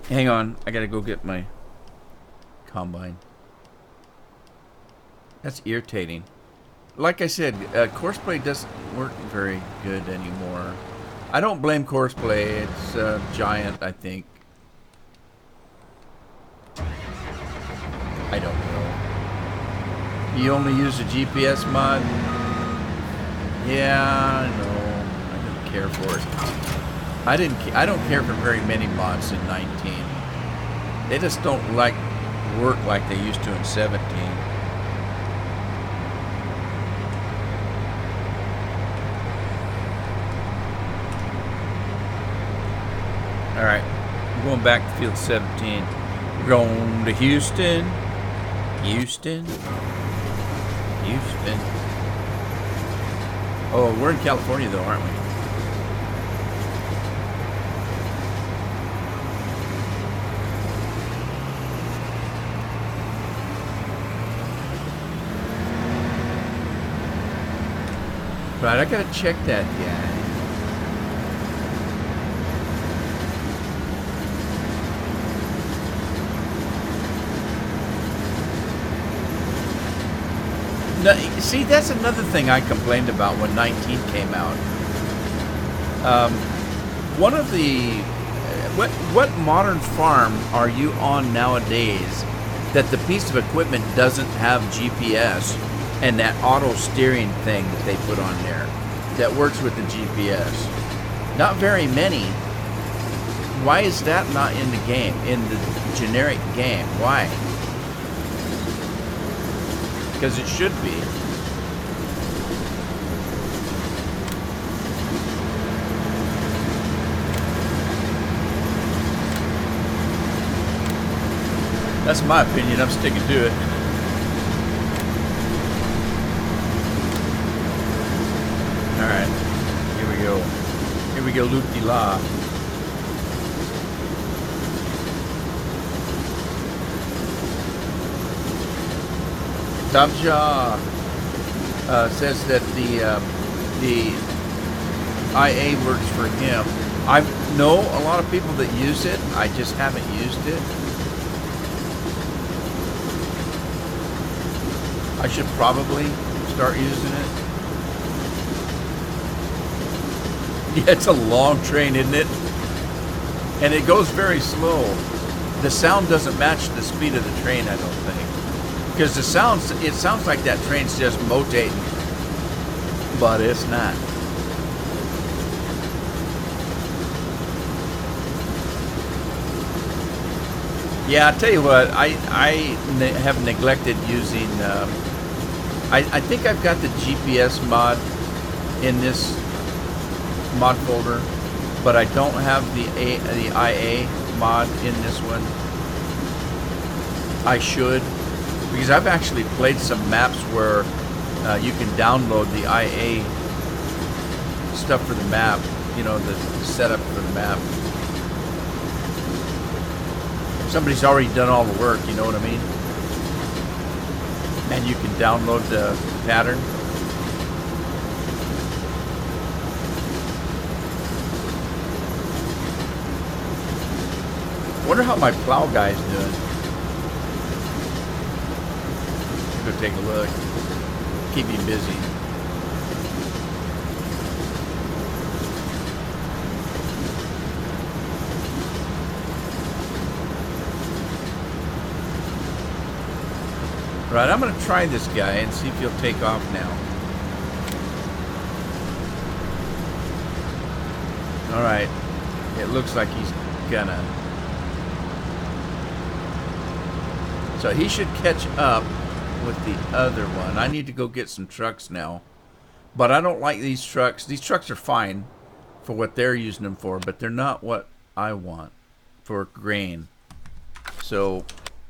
Hang on, I gotta go get my combine. That's irritating. Like I said, Courseplay doesn't work very good anymore. I don't blame Courseplay. It's giant, I think. I don't know. You only use a GPS mod? Yeah, I know. care for it. I don't care for very many mods in 19. They just don't work like they used to in 17. All right, I'm going back to field 17. We're going to Houston. Houston. Oh, we're in California though, aren't we? Right, I gotta check that guy. No, see, that's another thing I complained about when 19 came out. One of the what modern farm are you on nowadays that the piece of equipment doesn't have GPS and that auto steering thing that they put on there that works with the GPS? Not very many. Why is that not in the game, in the generic game? Why? Because it should be. That's my opinion. I'm sticking to it. All right, here we go. Here we go, loop-de-la. Tabja says that the IA works for him. I know a lot of people that use it. I just haven't used it. I should probably start using it. Yeah, it's a long train, isn't it? And it goes very slow. The sound doesn't match the speed of the train, I don't think. Because it sounds like that train's just motating, but it's not. Yeah, I tell you what, I have neglected using. I think I've got the GPS mod in this mod folder, but I don't have the IA mod in this one. I should. Because I've actually played some maps where you can download the IA stuff for the map, you know, the setup for the map. Somebody's already done all the work, you know what I mean? And you can download the pattern. Wonder how my plow guy's doing. Go take a look. Keep me busy. Right, I'm going to try this guy and see if he'll take off now. Alright. It looks like he's gonna. So he should catch up with the other one. I need to go get some trucks now. But I don't like these trucks. These trucks are fine for what they're using them for, but they're not what I want for grain. So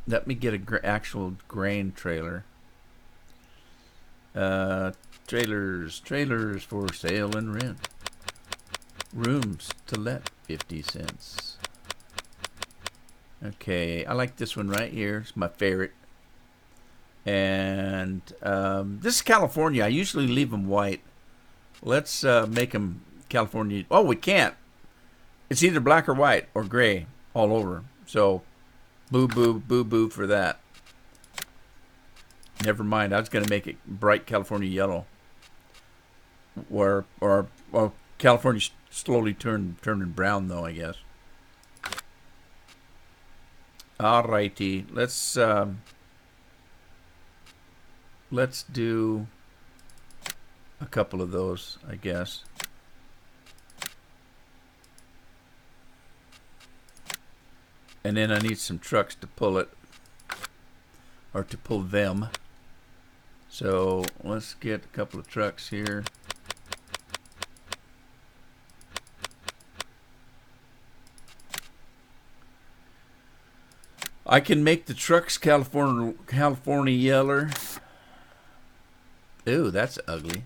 let me get an actual grain trailer. Trailers for sale and rent. Rooms to let, 50 cents. Okay, I like this one right here. It's my favorite. And this is California. I usually leave them white. Let's make them California. Oh, we can't. It's either black or white or gray all over. So, boo, boo, boo, boo for that. Never mind. I was going to make it bright California yellow. Or California's slowly turning brown, though, I guess. Alrighty. Let's do a couple of those, I guess. And then I need some trucks to pull it, or to pull them. So let's get a couple of trucks here. I can make the trucks California yeller. Ooh, that's ugly.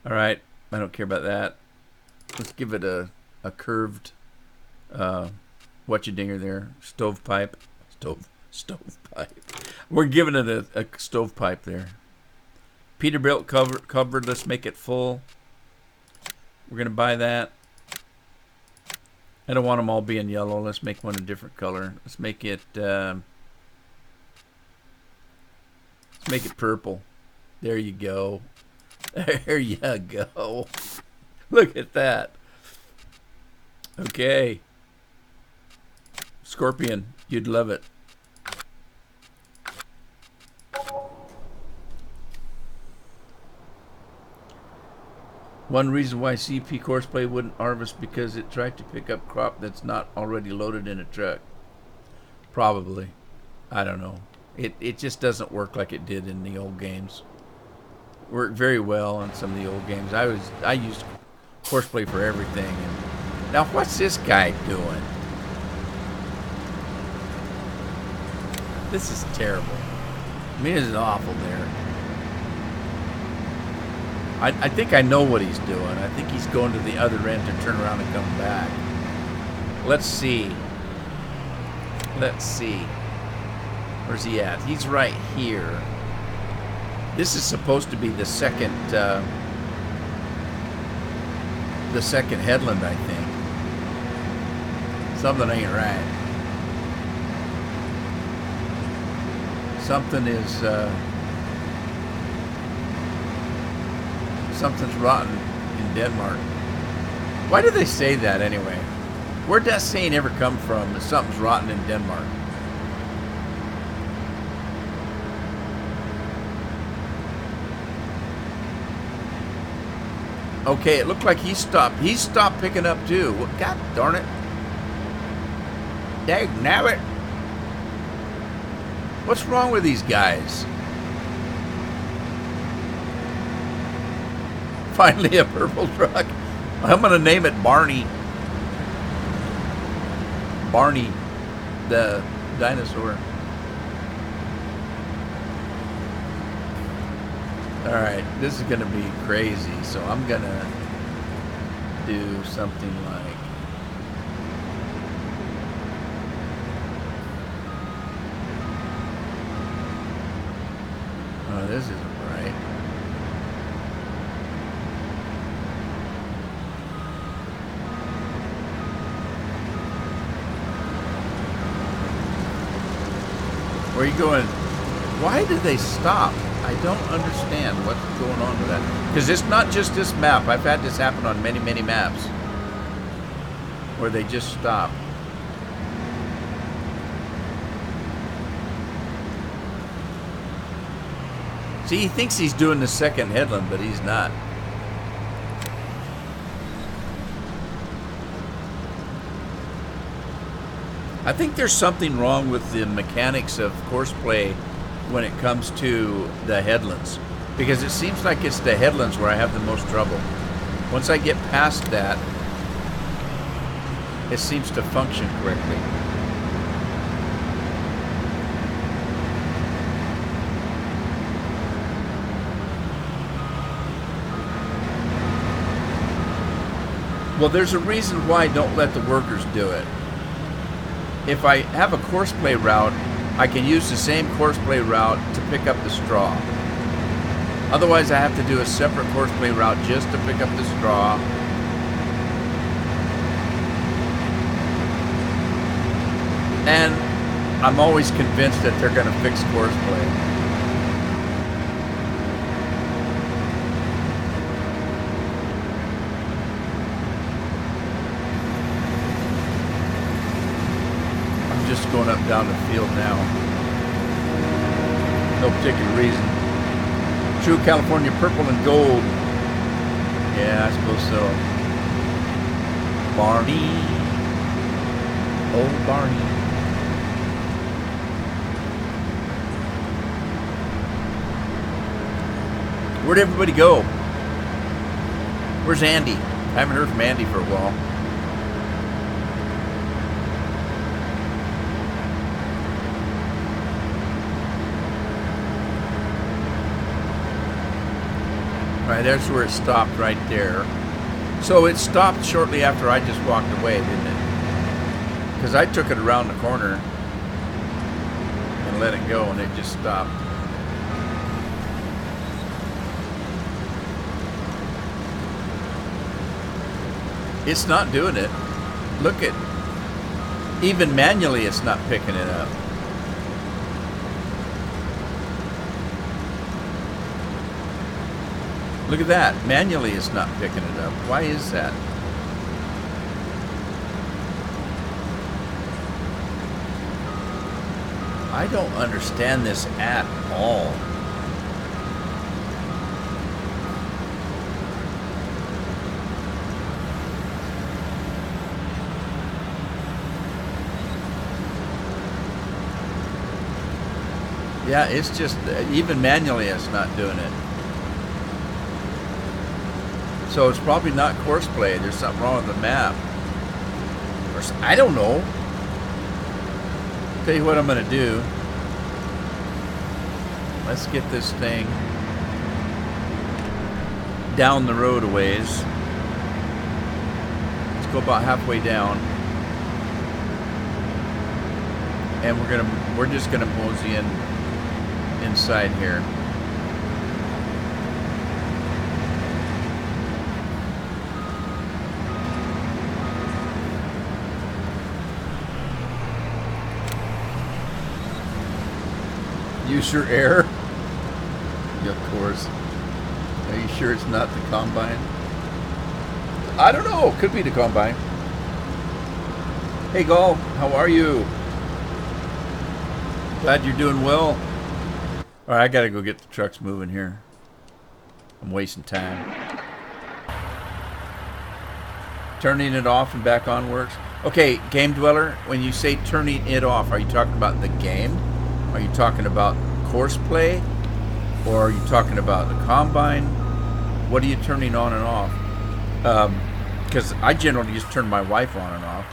All right, I don't care about that. Let's give it a curved whatcha-dinger there. Stovepipe. Stovepipe. We're giving it a stovepipe there. Peterbilt covered. Let's make it full. We're going to buy that. I don't want them all being yellow. Let's make one a different color. Let's make it purple. There you go. There you go. Look at that. Okay. Scorpion, you'd love it. One reason why CP Courseplay wouldn't harvest because it tried to pick up crop that's not already loaded in a truck. Probably. I don't know. It just doesn't work like it did in the old games. Worked very well on some of the old games. I used Courseplay for everything. And now what's this guy doing? This is terrible. I mean, this is awful there. I think I know what he's doing. I think he's going to the other end to turn around and come back. Let's see. Let's see. Where's he at? He's right here. This is supposed to be the second headland, I think. Something ain't right. Something is something's rotten in Denmark. Why do they say that anyway? Where'd that saying ever come from, that something's rotten in Denmark? Okay, it looked like he stopped. He stopped picking up too. God darn it. Dagnabbit. What's wrong with these guys? Finally a purple truck. I'm going to name it Barney. Barney, the dinosaur. Alright, this is going to be crazy, so I'm going to do something like... Oh, this isn't right. Where are you going? Why did they stop? I don't understand what's going on with that. Because it's not just this map. I've had this happen on many, many maps. Where they just stop. See, he thinks he's doing the second headland, but he's not. I think there's something wrong with the mechanics of Courseplay when it comes to the headlands, because it seems like it's the headlands where I have the most trouble. Once I get past that, it seems to function correctly. Well, there's a reason why I don't let the workers do it. If I have a Courseplay route, I can use the same Courseplay route to pick up the straw. Otherwise, I have to do a separate Courseplay route just to pick up the straw. And I'm always convinced that they're going to fix Courseplay. Just going up down the field now. No particular reason. True California purple and gold. Yeah, I suppose so. Barney. Oh, Barney. Where'd everybody go? Where's Andy? I haven't heard from Andy for a while. All right, there's where it stopped right there. So it stopped shortly after I just walked away, didn't it? Because I took it around the corner and let it go, and it just stopped. It's not doing it. Look at, even manually it's not picking it up. Look at that. Manually it's not picking it up. Why is that? I don't understand this at all. Yeah, it's just, even manually it's not doing it. So it's probably not course play. There's something wrong with the map. Or I don't know. Tell you what I'm going to do. Let's get this thing down the road a ways. Let's go about halfway down. And we're just gonna mosey in inside here. Use your air. Yeah, of course. Are you sure it's not the combine? I don't know. Could be the combine. Hey, Gall. How are you? Glad you're doing well. All right, I got to go get the trucks moving here. I'm wasting time. Turning it off and back on works. Okay, Game Dweller, when you say turning it off, are you talking about the game? Are you talking about course play? Or are you talking about the combine? What are you turning on and off? Because I generally just turn my wife on and off.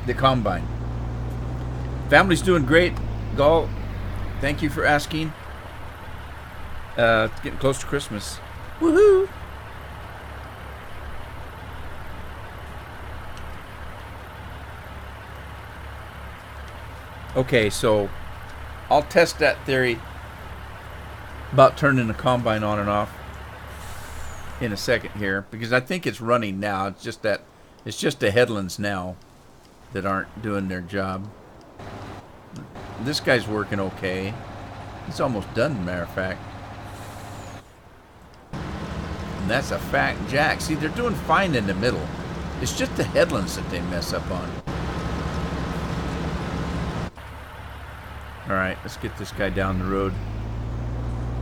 The combine. Family's doing great, Gall. Thank you for asking. It's getting close to Christmas. Woohoo! Okay, so I'll test that theory about turning the combine on and off in a second here, because I think it's running now. It's just the headlands now that aren't doing their job. This guy's working okay. He's almost done, as a matter of fact. And that's a fact, Jack. See, they're doing fine in the middle. It's just the headlands that they mess up on. Alright, let's get this guy down the road.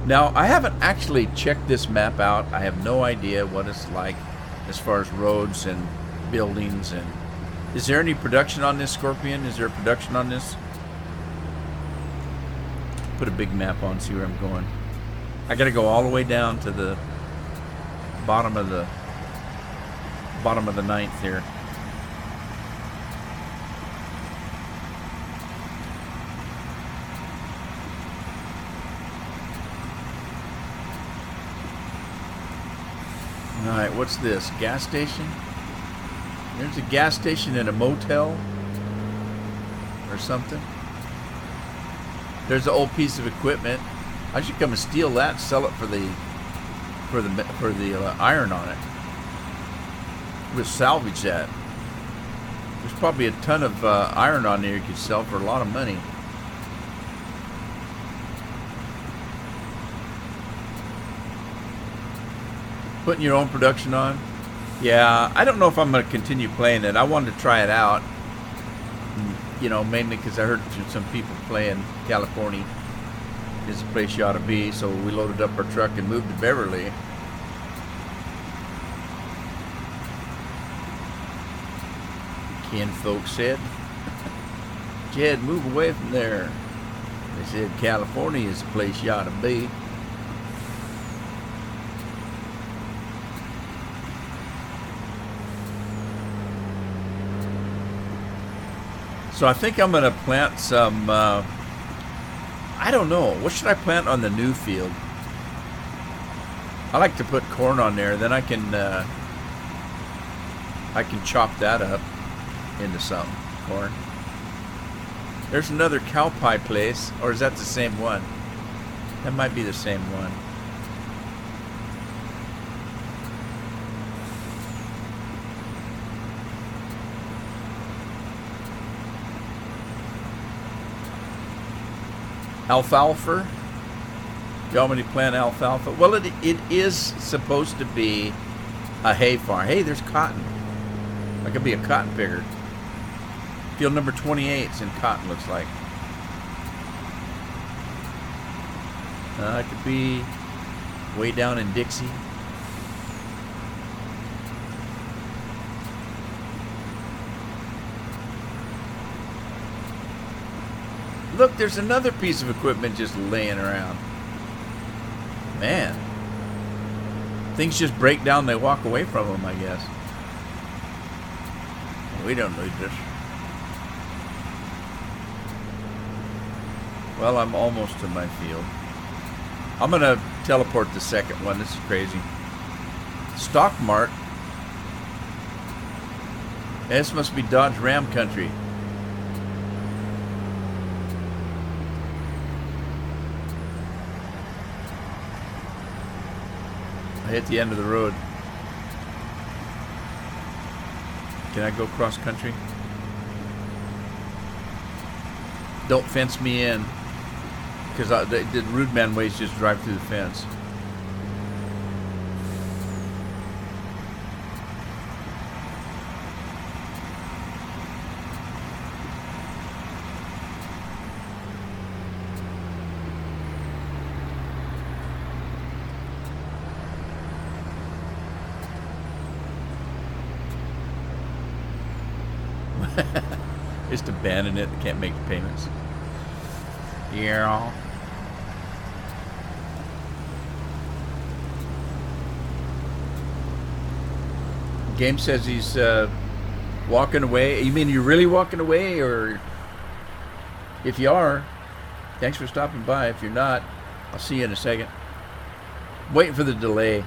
Now, I haven't actually checked this map out. I have no idea what it's like as far as roads and buildings. And is there any production on this, Scorpion? Is there production on this? Put a big map on, see where I'm going. I gotta go all the way down to the bottom of the ninth here. Alright, what's this? Gas station? There's a gas station and a motel or something. There's an old piece of equipment. I should come and steal that and sell it for the iron on it. We'll salvage that. There's probably a ton of iron on there you could sell for a lot of money. Putting your own production on? Yeah, I don't know if I'm going to continue playing it. I wanted to try it out. you know, mainly because I heard some people playing California is a place you ought to be, so we loaded up our truck and moved to Beverly. Ken folks said, Jed, move away from there. They said California is a place you ought to be. So I think I'm going to plant some, I don't know, what should I plant on the new field? I like to put corn on there, then I can chop that up into some corn. There's another cow pie place, or is that the same one? That might be the same one. Alfalfa. You want me to plant alfalfa? Well, it is supposed to be a hay farm. Hey, there's cotton. That could be a cotton picker. Field number 28 is in cotton, looks like. It could be way down in Dixie. Look, there's another piece of equipment just laying around. Man. Things just break down, they walk away from them, I guess. We don't need this. Well, I'm almost to my field. I'm going to teleport the second one. This is crazy. Stock Mart. This must be Dodge Ram country. I hit the end of the road. Can I go cross country? Don't fence me in. Because the Rudeman ways just drive through the fence. Just abandon it. They can't make the payments. Yeah. Game says he's walking away. You mean you're really walking away? Or if you are, thanks for stopping by. If you're not, I'll see you in a second. I'm waiting for the delay.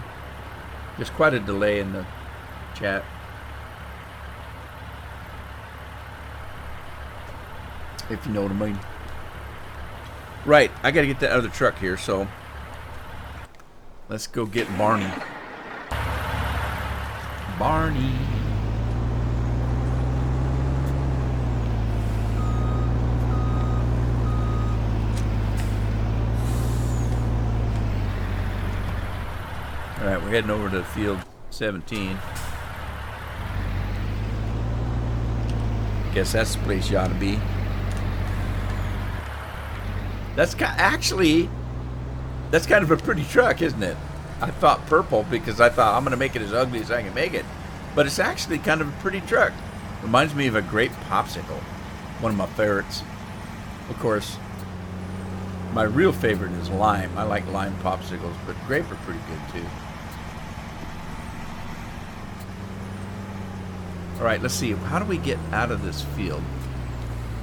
There's quite a delay in the chat. If you know what I mean. Right, I gotta get that other truck here, so let's go get Barney. Barney. Alright, we're heading over to field 17. Guess that's the place you ought to be. That's actually, that's kind of a pretty truck, isn't it? I thought purple because I thought I'm going to make it as ugly as I can make it. But it's actually kind of a pretty truck. Reminds me of a grape popsicle. One of my favorites. Of course, my real favorite is lime. I like lime popsicles, but grape are pretty good too. All right, let's see. How do we get out of this field?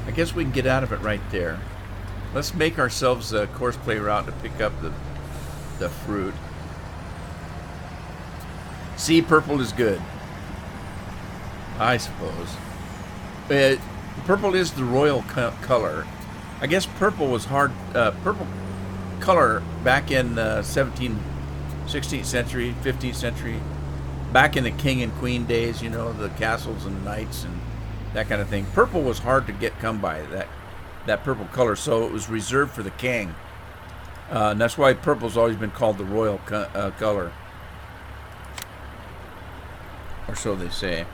I guess we can get out of it right there. Let's make ourselves a course play route to pick up the fruit. See, purple is good, I suppose. Purple is the royal color. I guess purple was hard. Purple color back in 16th century, 15th century, back in the king and queen days. You know, the castles and knights and that kind of thing. Purple was hard to come by. That purple color, so it was reserved for the king. And that's why purple's always been called the royal color. Or so they say.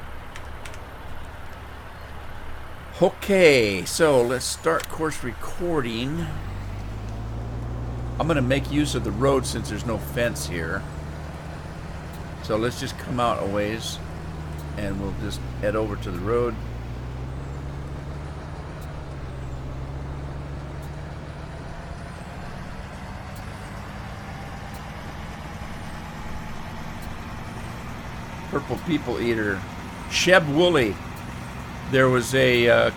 Okay, so let's start course recording. I'm going to make use of the road since there's no fence here. So let's just come out a ways and we'll just head over to the road. Purple People Eater. Sheb Woolley. There was a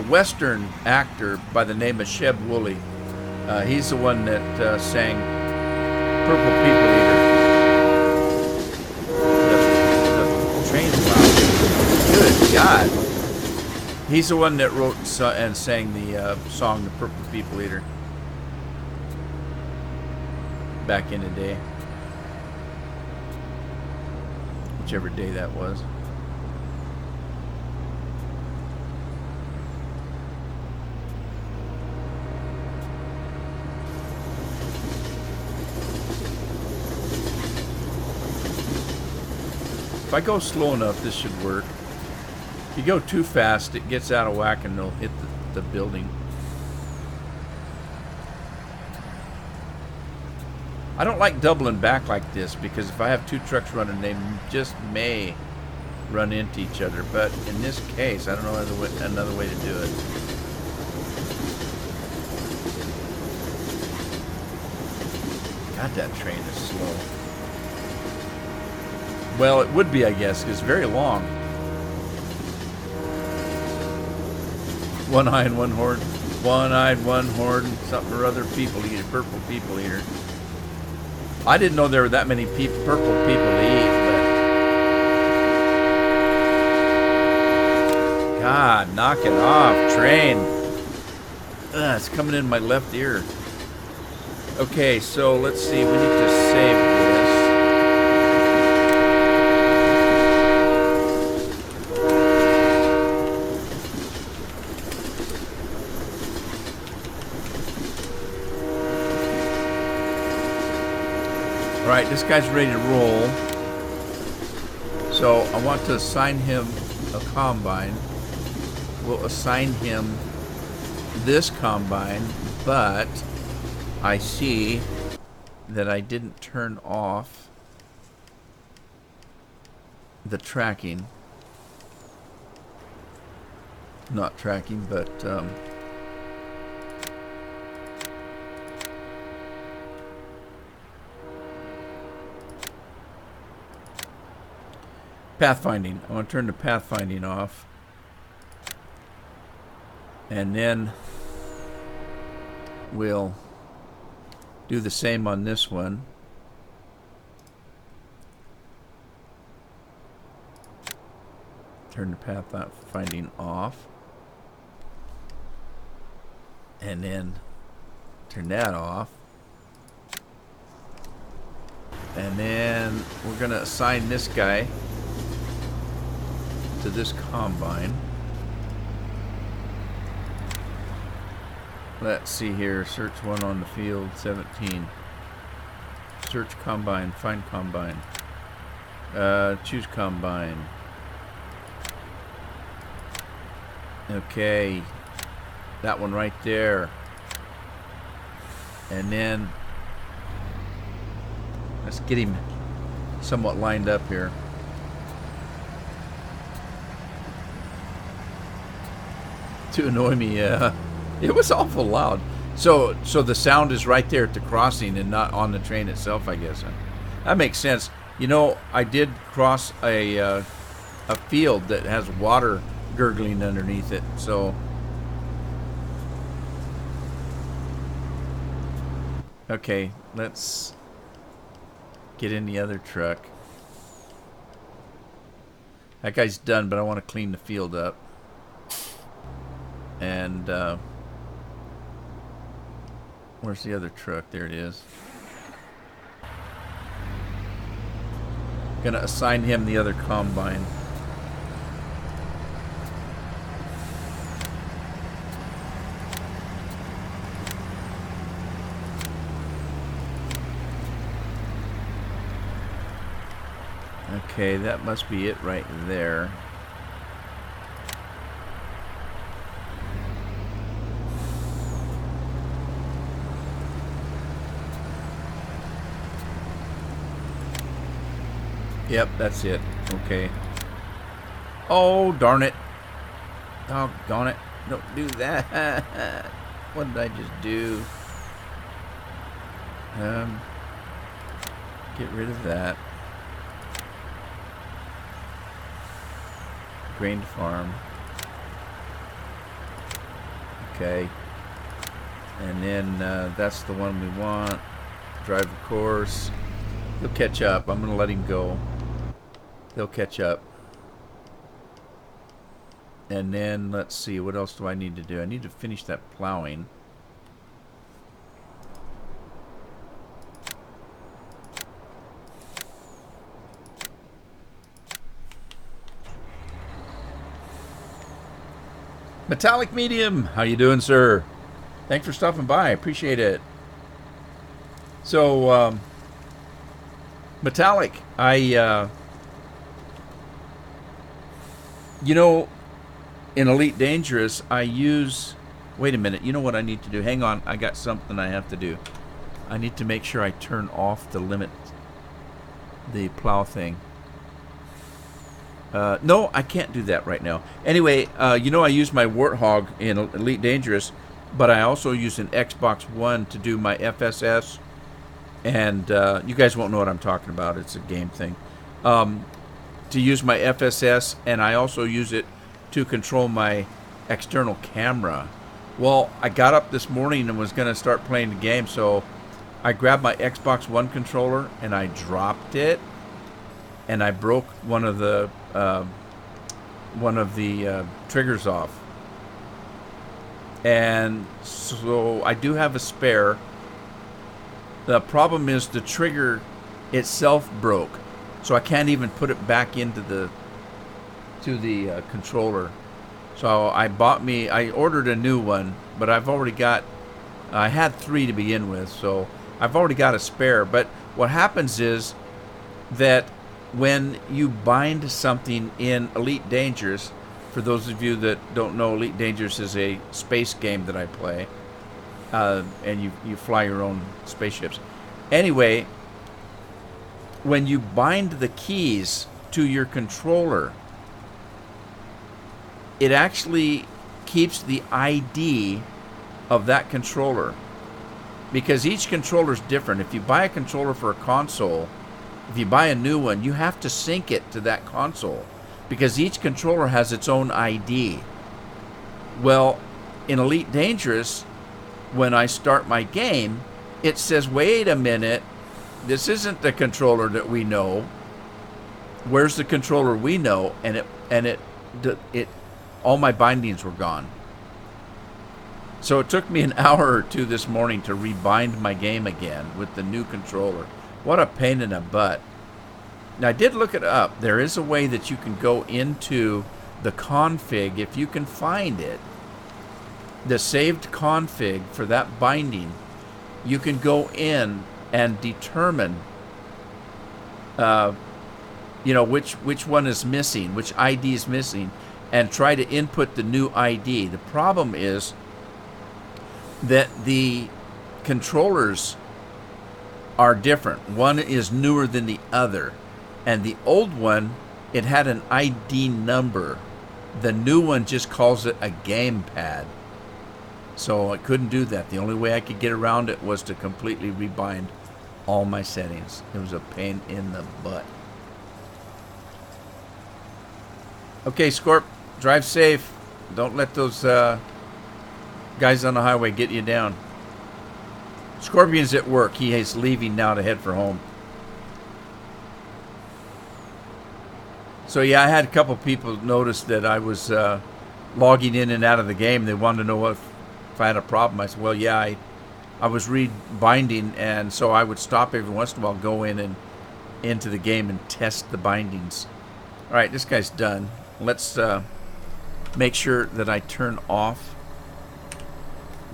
Western actor by the name of Sheb Woolley. He's the one that sang Purple People Eater. The train's loud. Good God. He's the one that wrote and sang the song The Purple People Eater back in the day. Whichever day that was. If I go slow enough, this should work. If you go too fast, it gets out of whack and it'll hit the building. I don't like doubling back like this because if I have two trucks running, they just may run into each other. But in this case, I don't know another way to do it. God, that train is slow. Well, it would be, I guess, because it's very long. One-eyed, one-horned, one-eyed, one-horned, something or other people eater, purple people eater. I didn't know there were that many purple people to eat, but... God, knock it off, train. It's coming in my left ear. Okay, so let's see, we need to save this. Alright, this guy's ready to roll. So I want to assign him a combine. We'll assign him this combine, but I see that I didn't turn off the tracking. Not tracking, but pathfinding. I want to turn the pathfinding off. And then we'll do the same on this one. Turn the pathfinding off. And then turn that off. And then we're going to assign this guy to this combine. Let's see here. Search one on the field. 17. Search combine. Find combine. Choose combine. Okay. That one right there. And then let's get him somewhat lined up here. To annoy me, it was awful loud. So the sound is right there at the crossing and not on the train itself, I guess. That makes sense. You know, I did cross a field that has water gurgling underneath it. So, okay, let's get in the other truck. That guy's done, but I want to clean the field up. And where's the other truck? There it is. Gonna assign him the other combine. Okay, that must be it right there. Yep, that's it. Okay. Oh, darn it. Doggone it. Don't do that. What did I just do? Get rid of that. Grain farm. Okay. And then that's the one we want. Drive the course. He'll catch up. I'm going to let him go. They'll catch up. And then, let's see, what else do I need to do? I need to finish that plowing. Metallic Medium, how you doing, sir? Thanks for stopping by. I appreciate it. So, Metallic, you know, in Elite Dangerous, I use... Wait a minute. You know what I need to do? Hang on. I got something I have to do. I need to make sure I turn off the limit, the plow thing. No, I can't do that right now. Anyway, you know I use my Warthog in Elite Dangerous, but I also use an Xbox One to do my FSS. And you guys won't know what I'm talking about. It's a game thing. To use my FSS, and I also use it to control my external camera. Well, I got up this morning and was going to start playing the game, so I grabbed my Xbox One controller and I dropped it, and I broke one of the triggers off. And so I do have a spare. The problem is the trigger itself broke, so I can't even put it back into the controller. So I ordered a new one, but I've already got, I had 3 to begin with, so I've already got a spare. But what happens is that when you bind something in Elite Dangerous, for those of you that don't know, Elite Dangerous is a space game that I play, and you fly your own spaceships. Anyway, when you bind the keys to your controller, it actually keeps the ID of that controller, because each controller is different. If you buy a controller for a console, if you buy a new one, you have to sync it to that console, because each controller has its own ID. Well, in Elite Dangerous, when I start my game, it says, wait a minute, this isn't the controller that we know. Where's the controller we know? And it all my bindings were gone. So it took me an hour or two this morning to rebind my game again with the new controller. What a pain in the butt. Now, I did look it up. There is a way that you can go into the config, if you can find it, the saved config for that binding. You can go in and determine which one is missing, which ID is missing, and try to input the new ID. The problem is that the controllers are different. One is newer than the other, and the old one, it had an ID number. The new one just calls it a gamepad. So I couldn't do that. The only way I could get around it was to completely rebind all my settings. It was a pain in the butt. Okay, Scorp, drive safe. Don't let those guys on the highway get you down. Scorpion's at work. He is leaving now to head for home. So yeah, I had a couple people notice that I was logging in and out of the game. They wanted to know if I had a problem. I said, well, yeah, I was rebinding, and so I would stop every once in a while, go in and into the game and test the bindings. All right, this guy's done. Let's make sure that I turn off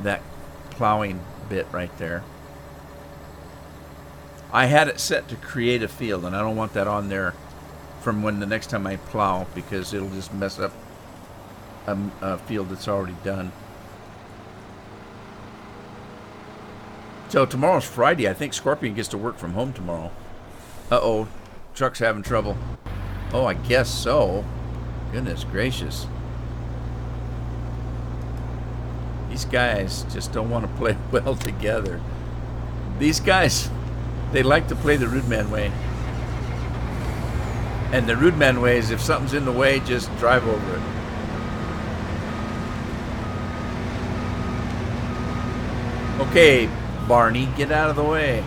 that plowing bit right there. I had it set to create a field, and I don't want that on there from when the next time I plow, because it'll just mess up a field that's already done. So tomorrow's Friday. I think Scorpion gets to work from home tomorrow. Uh-oh. Truck's having trouble. Oh, I guess so. Goodness gracious. These guys just don't want to play well together. These guys, they like to play the Rudeman way. And the Rudeman way is if something's in the way, just drive over it. Okay, Barney, get out of the way.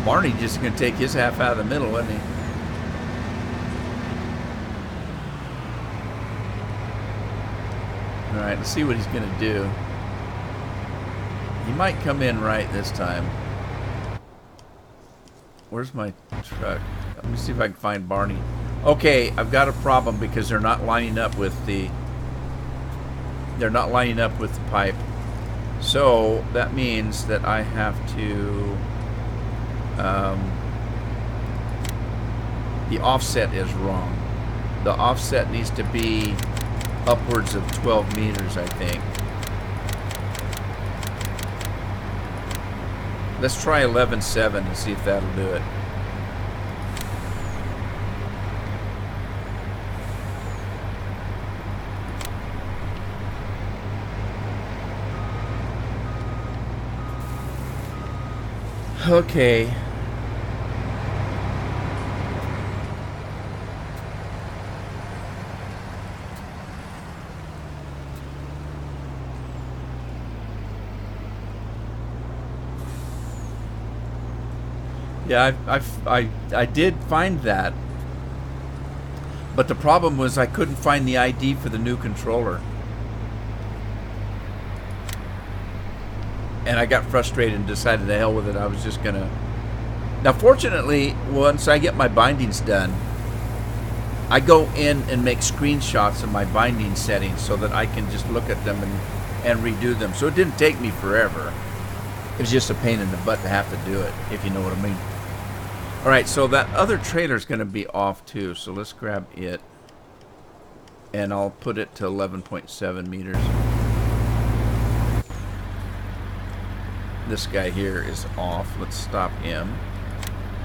Barney just going to take his half out of the middle, isn't he? All right, let's see what he's going to do. He might come in right this time. Where's my truck? Let me see if I can find Barney. Okay, I've got a problem because they're not lining up with the pipe. So that means that I have to the offset is wrong. The offset needs to be upwards of 12 meters, I think. Let's try 11.7 and see if that'll do it. Okay. Yeah, I did find that, but the problem was I couldn't find the ID for the new controller, and I got frustrated and decided to hell with it. I was just gonna. Now, fortunately, once I get my bindings done, I go in and make screenshots of my binding settings so that I can just look at them and redo them. So it didn't take me forever. It was just a pain in the butt to have to do it, if you know what I mean. All right, so that other trailer's going to be off too, so let's grab it, and I'll put it to 11.7 meters. This guy here is off. Let's stop him.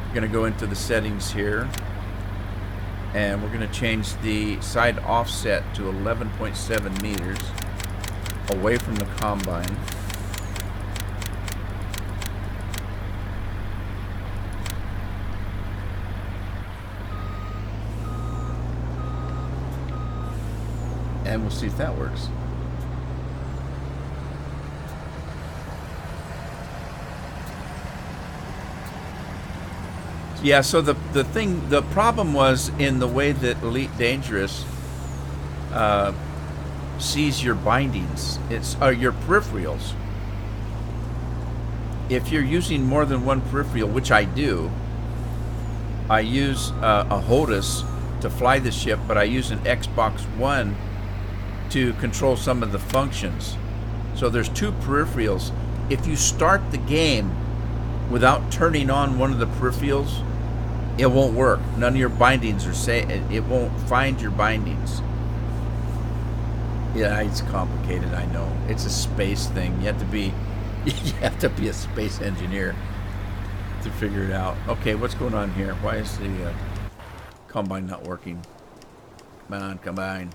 We're going to go into the settings here, and we're going to change the side offset to 11.7 meters away from the combine. And we'll see if that works. Yeah, so the problem was in the way that Elite Dangerous sees your bindings. It's your peripherals. If you're using more than one peripheral, which I do, I use a HOTUS to fly the ship, but I use an Xbox One to control some of the functions. So there's two peripherals. If you start the game without turning on one of the peripherals, it won't work. None of your bindings are it won't find your bindings. Yeah, it's complicated, I know. It's a space thing. You have to be a space engineer to figure it out. Okay, what's going on here? Why is the combine not working? Come on, combine.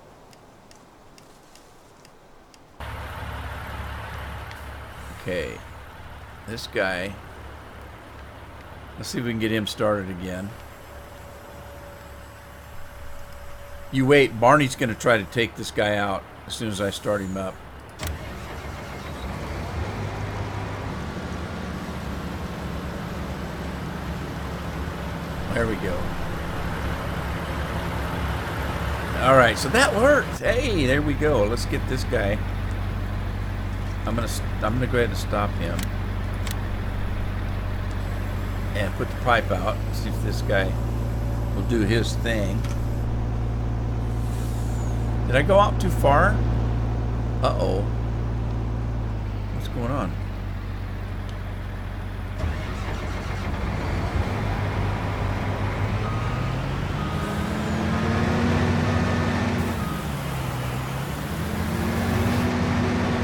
Okay, this guy, let's see if we can get him started again. You wait, Barney's going to try to take this guy out as soon as I start him up. There we go. All right, so that worked. Hey, there we go. Let's get this guy. I'm gonna go ahead and stop him and put the pipe out. See if this guy will do his thing. Did I go out too far? Uh-oh. What's going on?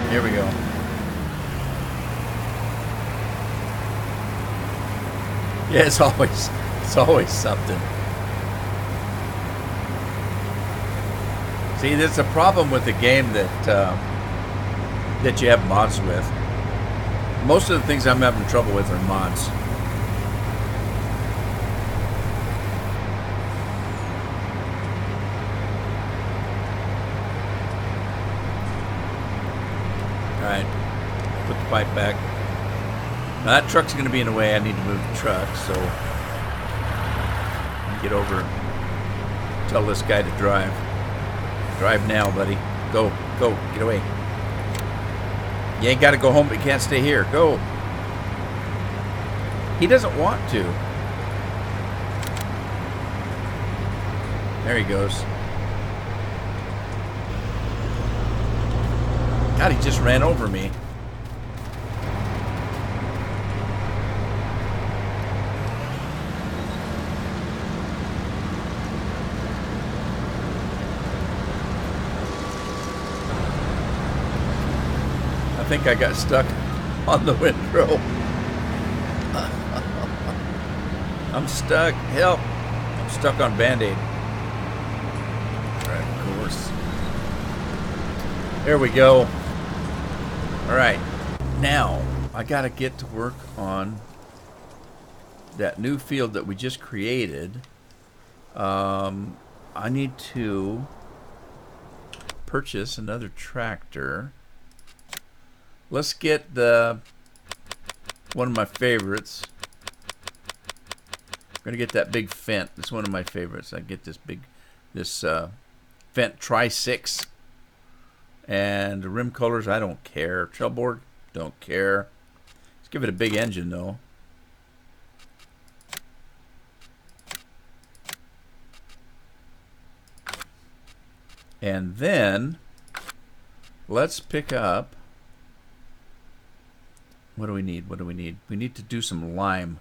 Here we go. Yeah, it's always something. See, there's a problem with the game that you have mods with. Most of the things I'm having trouble with are mods. Alright, put the pipe back. Now that truck's going to be in the way. I need to move the truck, so get over, tell this guy to drive. Drive now, buddy. Go, go, get away. You ain't got to go home, but you can't stay here. Go. He doesn't want to. There he goes. God, he just ran over me. I think I got stuck on the windrow. I'm stuck. Help. I'm stuck on Band-Aid. Alright, of course. There we go. Alright. Now, I gotta get to work on that new field that we just created. I need to purchase another tractor. Let's get one of my favorites. I'm gonna get that big Fent. It's one of my favorites. I get this Fent Tri-6, and the rim colors, I don't care. Trailboard, don't care. Let's give it a big engine though. And then let's pick up. What do we need? What do we need? We need to do some lime.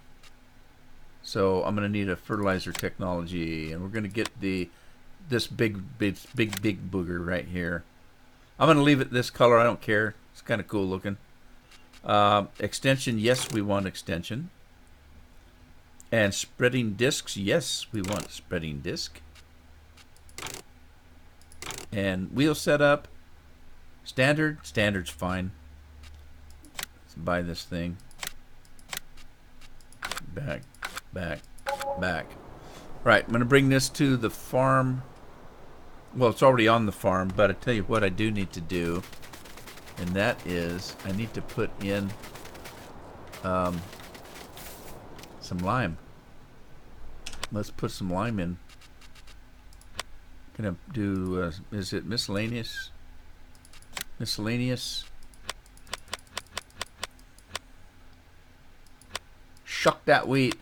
So I'm going to need a fertilizer technology, and we're going to get this big booger right here. I'm going to leave it this color. I don't care. It's kind of cool looking. Extension, yes, we want extension. And spreading discs, yes, we want spreading disc. And wheel setup, standard's fine. Let's buy this thing. Back. Right, I'm going to bring this to the farm. Well, it's already on the farm, but I tell you what I do need to do, and that is I need to put in some lime. Let's put some lime in. Gonna do, is it miscellaneous? Miscellaneous. Shuck that wheat.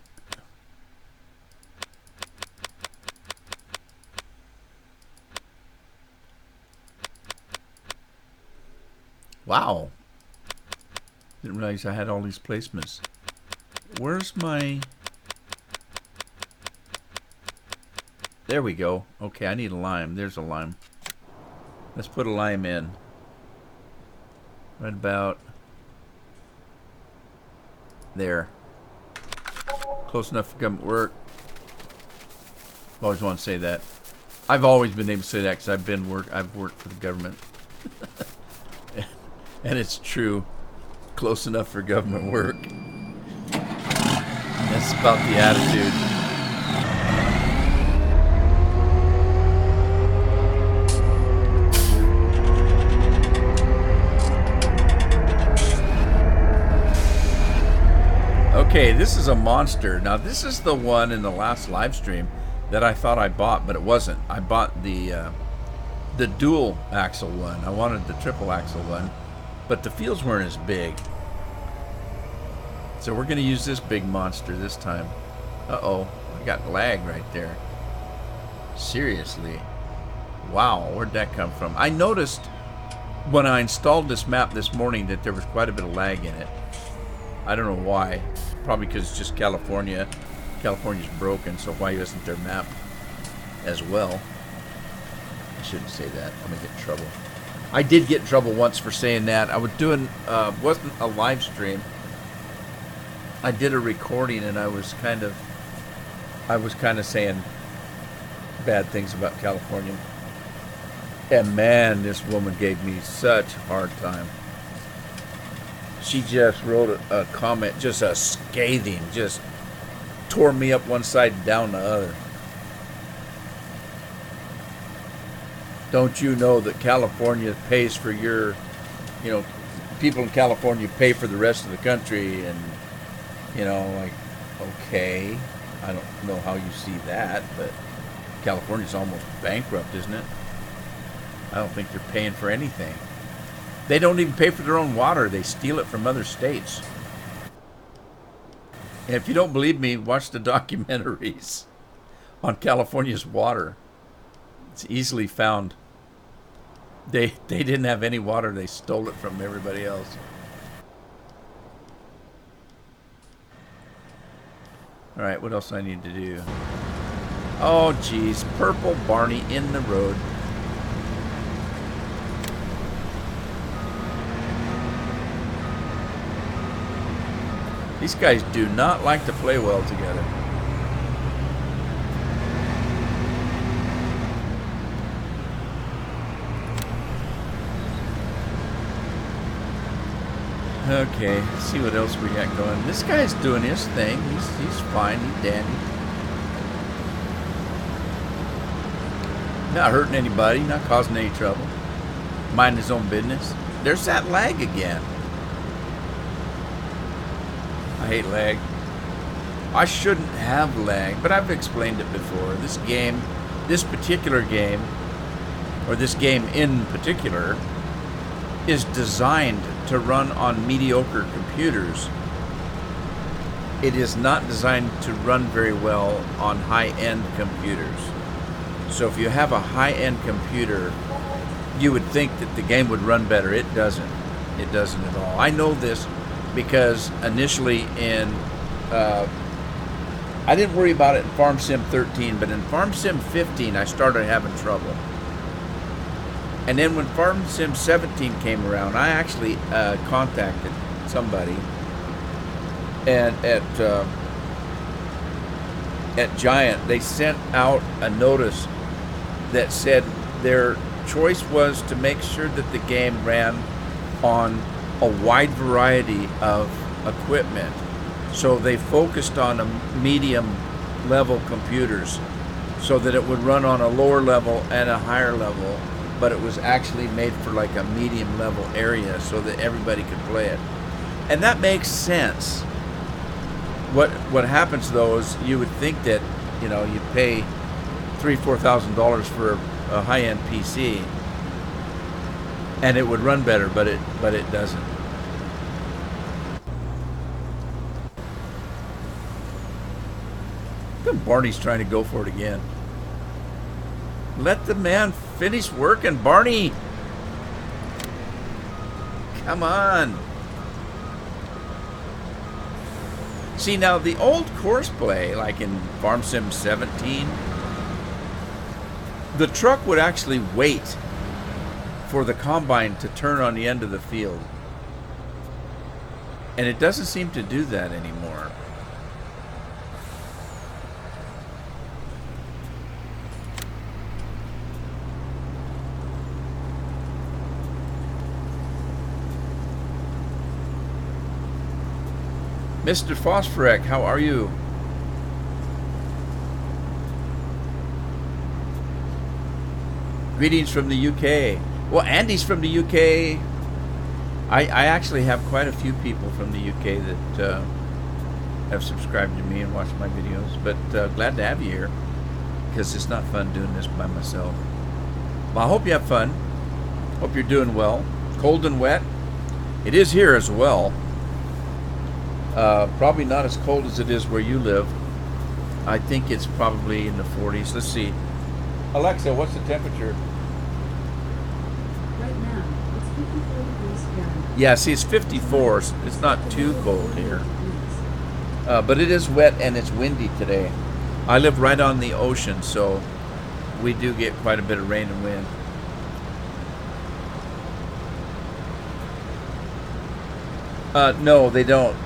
Wow. Didn't realize I had all these placements. Where's my... There we go. Okay, I need a lime. There's a lime. Let's put a lime in. Right about there. Close enough for government work. I always want to say that. I've always been able to say that because I've worked for the government. And it's true. Close enough for government work. That's about the attitude. Okay, this is a monster. Now, this is the one in the last live stream that I thought I bought, but it wasn't. I bought the dual axle one. I wanted the triple axle one, but the fields weren't as big. So we're going to use this big monster this time. Uh-oh, I got lag right there. Seriously. Wow, where'd that come from? I noticed when I installed this map this morning that there was quite a bit of lag in it. I don't know why. Probably because it's just California. California's broken, so why isn't their map as well? I shouldn't say that. I'm going to get in trouble. I did get in trouble once for saying that. I was doing, wasn't a live stream. I did a recording and I was kind of saying bad things about California. And man, this woman gave me such a hard time. She just wrote a comment, just a scathing, just tore me up one side and down the other. Don't you know that California pays for your, people in California pay for the rest of the country? And, like, okay, I don't know how you see that, but California's almost bankrupt, isn't it? I don't think they're paying for anything. They don't even pay for their own water. They steal it from other states. And if you don't believe me, watch the documentaries on California's water. It's easily found. They didn't have any water. They stole it from everybody else. All right, what else I need to do? Oh, geez. Purple Barney in the road. These guys do not like to play well together. Okay, let's see what else we got going. This guy's doing his thing. He's fine. He's dandy. Not hurting anybody. Not causing any trouble. Minding his own business. There's that lag again. I hate lag. I shouldn't have lag, but I've explained it before. This particular game, or this game in particular, is designed to run on mediocre computers. It is not designed to run very well on high-end computers. So if you have a high-end computer, you would think that the game would run better. It doesn't. It doesn't at all. I know this because initially I didn't worry about it in Farm Sim 13, but in Farm Sim 15 I started having trouble. And then when Farm Sim 17 came around, I actually contacted somebody and at Giant. They sent out a notice that said their choice was to make sure that the game ran on a wide variety of equipment. So they focused on a medium level computers so that it would run on a lower level and a higher level, but it was actually made for like a medium level area so that everybody could play it. And that makes sense. What happens though is you would think that, you pay $3,000-4,000 for a high-end PC and it would run better, but it doesn't. Barney's trying to go for it again. Let the man finish working, Barney. Come on. See, now the old course play, like in Farm Sim 17, the truck would actually wait for the combine to turn on the end of the field. And it doesn't seem to do that anymore. Mr. Phosphorek, how are you? Greetings from the UK. Well, Andy's from the UK. I actually have quite a few people from the UK that have subscribed to me and watched my videos. But glad to have you here, because it's not fun doing this by myself. Well, I hope you have fun. Hope you're doing well. Cold and wet. It is here as well. Probably not as cold as it is where you live. I think it's probably in the 40s. Let's see. Alexa, what's the temperature? Right now, it's 54 degrees Fahrenheit. Yeah, see, it's 54. It's not too cold here. But it is wet and it's windy today. I live right on the ocean, so we do get quite a bit of rain and wind. No, they don't.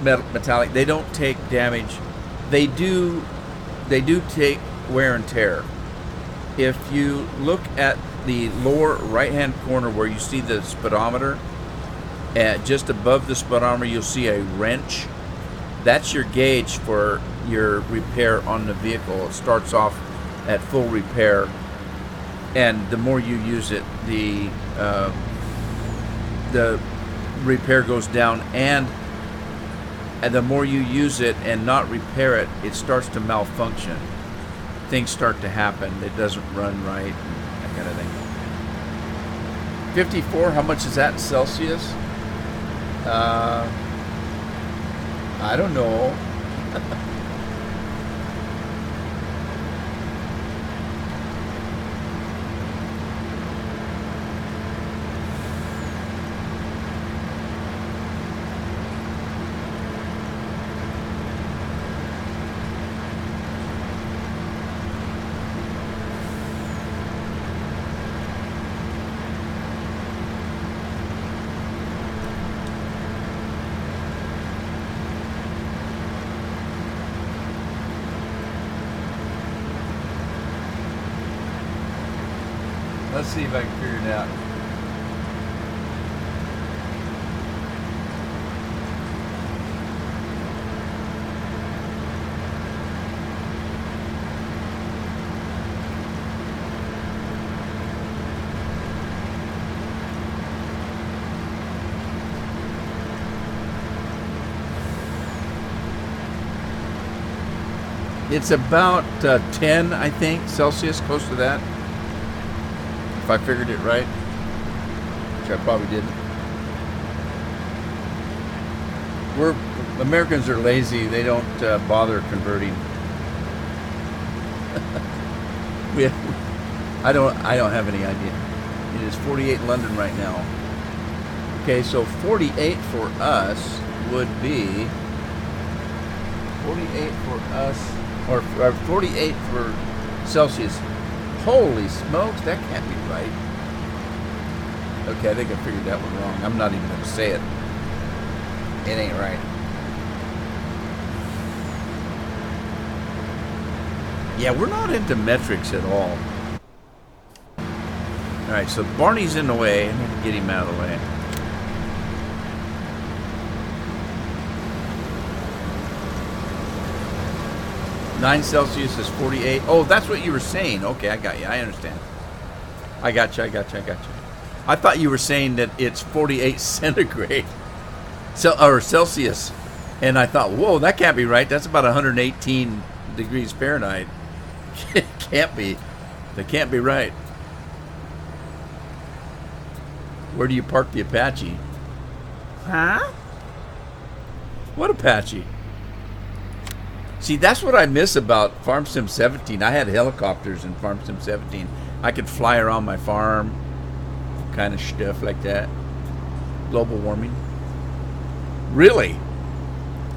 metallic. They don't take damage. They do take wear and tear. If you look at the lower right-hand corner where you see the speedometer, just above the speedometer you'll see a wrench. That's your gauge for your repair on the vehicle. It starts off at full repair, and the more you use it, the repair goes down, and the more you use it and not repair it, it starts to malfunction. Things start to happen. It doesn't run right, and that kind of thing. 54, how much is that in Celsius? I don't know. Let's see if I can figure it out. It's about 10, I think, Celsius, close to that. If I figured it right, which I probably didn't. Americans are lazy. They don't bother converting. I don't have any idea. It is 48 in London right now. Okay, so 48 for us would be 48 for us, or 48 for Celsius. Holy smokes, that can't be right. Okay, I think I figured that one wrong. I'm not even going to say it. It ain't right. Yeah, we're not into metrics at all. Alright, so Barney's in the way. I need to get him out of the way. Nine Celsius is 48. Oh, that's what you were saying. Okay, I got you. I understand. I got you. I thought you were saying that it's 48 centigrade. Or Celsius. And I thought, whoa, that can't be right. That's about 118 degrees Fahrenheit. It can't be. That can't be right. Where do you park the Apache? Huh? What Apache? See, that's what I miss about Farm Sim 17. I had helicopters in Farm Sim 17. I could fly around my farm, kind of stuff like that. Global warming. Really?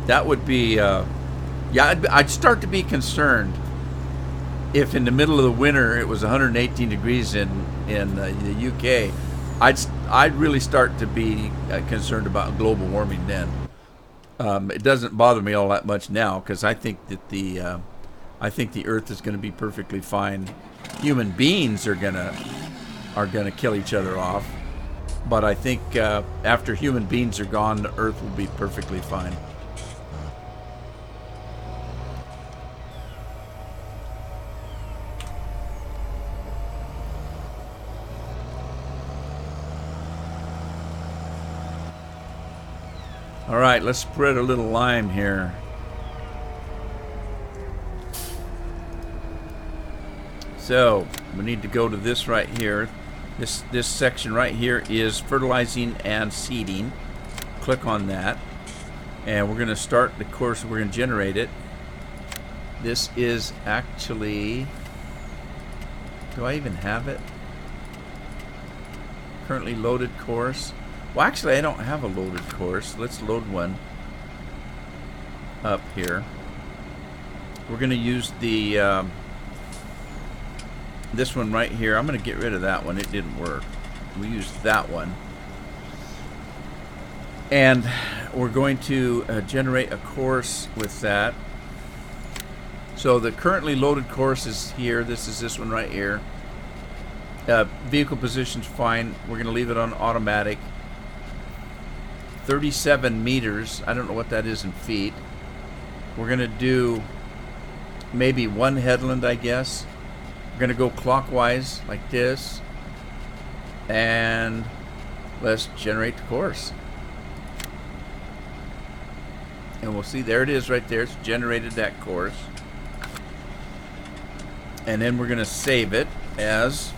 That would be, yeah, I'd start to be concerned if in the middle of the winter it was 118 degrees in the UK. I'd really start to be concerned about global warming then. It doesn't bother me all that much now because I think that the Earth is going to be perfectly fine. Human beings are gonna kill each other off, but I think after human beings are gone, the Earth will be perfectly fine. All right, let's spread a little lime here. So we need to go to this right here. This section right here is fertilizing and seeding. Click on that, and we're going to start the course. We're going to generate it. This is actually, do I even have it? Currently loaded course. Well, actually, I don't have a loaded course. Let's load one up here. We're going to use the this one right here. I'm going to get rid of that one. It didn't work. We used that one. And we're going to generate a course with that. So the currently loaded course is here. This is this one right here. Vehicle position's fine. We're going to leave it on automatic. 37 meters. I don't know what that is in feet. We're going to do maybe one headland, I guess. We're going to go clockwise like this. And let's generate the course. And we'll see, there it is right there. It's generated that course. And then we're going to save it as...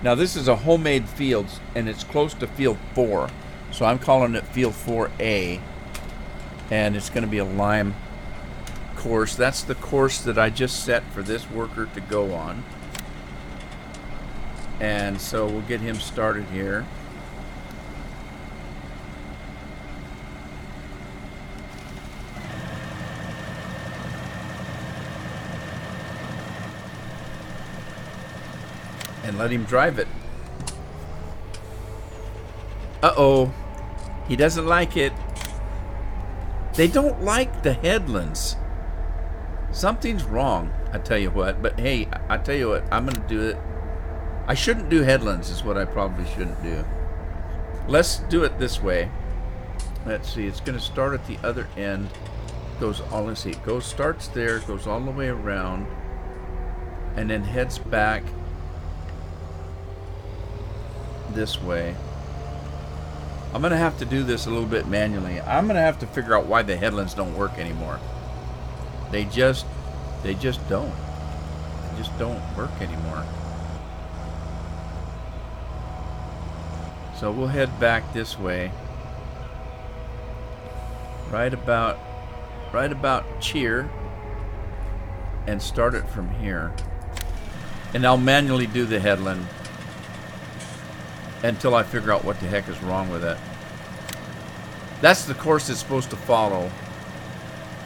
Now this is a homemade field, and it's close to field 4. So I'm calling it field 4A. And it's going to be a lime course. That's the course that I just set for this worker to go on. And so we'll get him started here. And let him drive it. Uh-oh. He doesn't like it. They don't like the headlands. Something's wrong, I tell you what. But hey, I tell you what, I'm going to do it. I shouldn't do headlands is what I probably shouldn't do. Let's do it this way. Let's see, it's going to start at the other end. Goes all, let's see, it goes, starts there, goes all the way around, and then heads back this way. I'm going to have to do this a little bit manually. I'm going to have to figure out why the headlands don't work anymore. They just don't. They just don't work anymore. So we'll head back this way. Right about Cheer. And start it from here. And I'll manually do the headland until I figure out what the heck is wrong with it. That's the course it's supposed to follow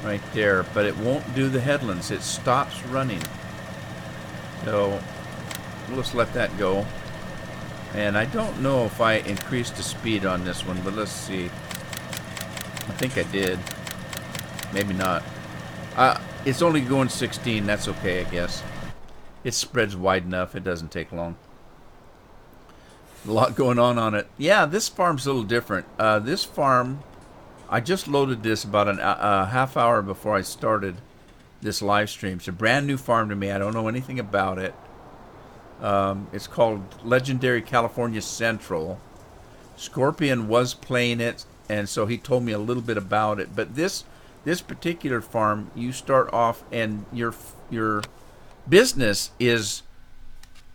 right there, but it won't do the headlands. It stops running. So we'll just let that go. And I don't know if I increased the speed on this one, but let's see. I think I did. Maybe not. It's only going 16. That's okay, I guess. It spreads wide enough. It doesn't take long. A lot going on it. Yeah, this farm's a little different. This farm, I just loaded this about a half hour before I started this live stream. It's a brand new farm to me. I don't know anything about it. It's called Legendary California Central. Scorpion was playing it, and so he told me a little bit about it. But this particular farm, you start off, and your business is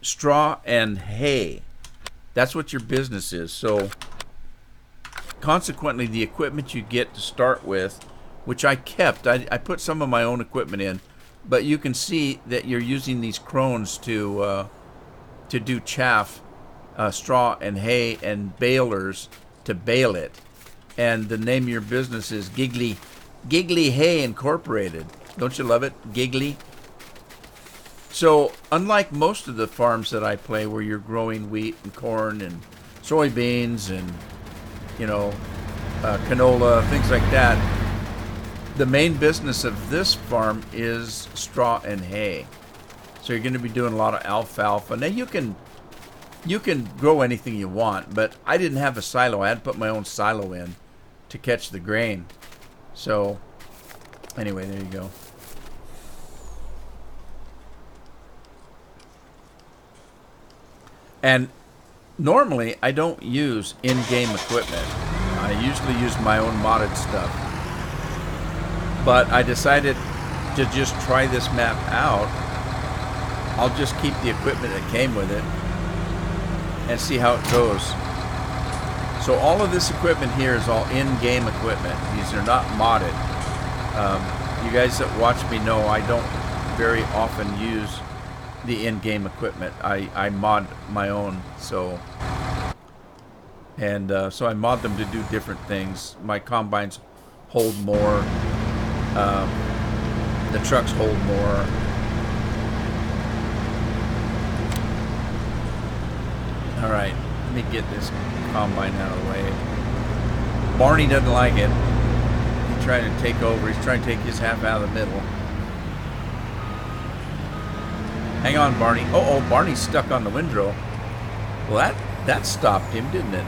straw and hay. That's what your business is. So consequently, the equipment you get to start with, which I kept, I put some of my own equipment in, but you can see that you're using these crones to do chaff, straw and hay, and balers to bale it. And the name of your business is Giggly Hay Incorporated. Don't you love it? Giggly. So, unlike most of the farms that I play where you're growing wheat and corn and soybeans and, canola, things like that, the main business of this farm is straw and hay. So you're going to be doing a lot of alfalfa. Now you can grow anything you want, but I didn't have a silo. I had to put my own silo in to catch the grain. So, anyway, there you go. And normally, I don't use in-game equipment. I usually use my own modded stuff. But I decided to just try this map out. I'll just keep the equipment that came with it and see how it goes. So all of this equipment here is all in-game equipment. These are not modded. You guys that watch me know I don't very often use the in-game equipment. I mod my own, so I mod them to do different things. My combines hold more. The trucks hold more. All right, let me get this combine out of the way. Barney doesn't like it. He's trying to take over. He's trying to take his half out of the middle. Hang on, Barney. Oh, Barney's stuck on the windrow. Well, that stopped him, didn't it?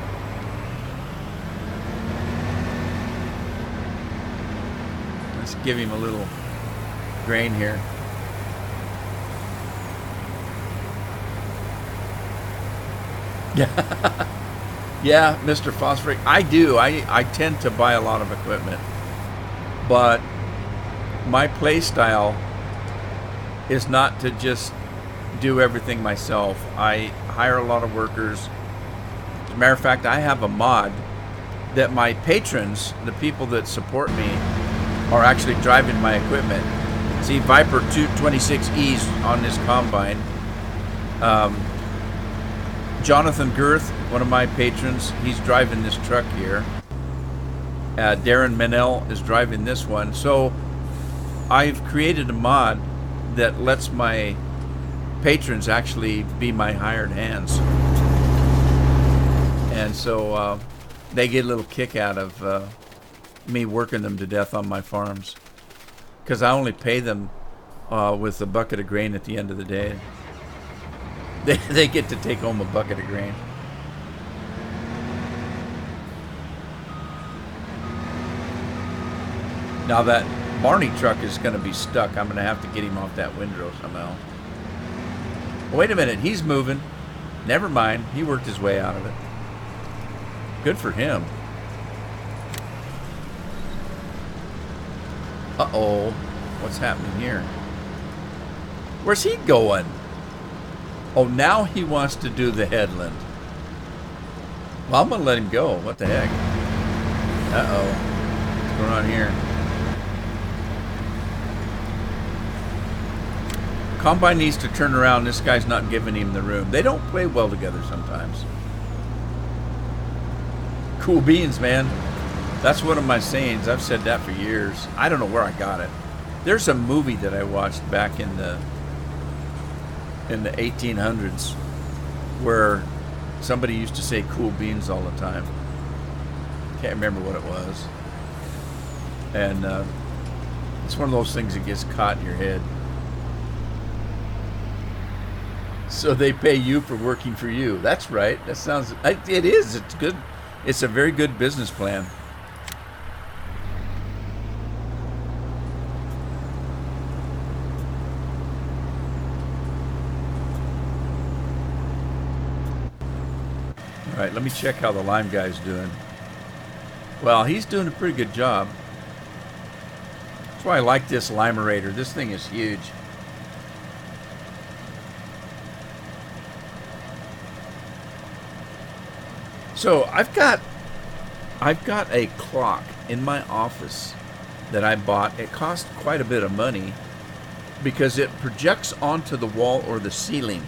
Let's give him a little grain here. Yeah. Yeah, Mr. Phosphoric. I do. I tend to buy a lot of equipment. But my play style is not to just do everything myself. I hire a lot of workers. As a matter of fact, I have a mod that my patrons, the people that support me, are actually driving my equipment. See, Viper 226Es on this combine. Jonathan Girth, one of my patrons, he's driving this truck here. Darren Menel is driving this one. So I've created a mod that lets my patrons actually be my hired hands. And so they get a little kick out of me working them to death on my farms. Because I only pay them with a bucket of grain at the end of the day. They get to take home a bucket of grain. Now that Barney truck is going to be stuck. I'm going to have to get him off that windrow somehow. Wait a minute. He's moving. Never mind. He worked his way out of it. Good for him. Uh-oh. What's happening here? Where's he going? Oh, now he wants to do the headland. Well, I'm going to let him go. What the heck? Uh-oh. What's going on here? Combine needs to turn around. This guy's not giving him the room. They don't play well together sometimes. Cool beans, man. That's one of my sayings. I've said that for years. I don't know where I got it. There's a movie that I watched back in the 1800s where somebody used to say cool beans all the time. Can't remember what it was. And it's one of those things that gets caught in your head. So they pay you for working for you. That's right. That sounds, it is. It's good. It's a very good business plan. All right, let me check how the lime guy's doing. Well, he's doing a pretty good job. That's why I like this limerator. This thing is huge. So I've got a clock in my office that I bought. It cost quite a bit of money because it projects onto the wall or the ceiling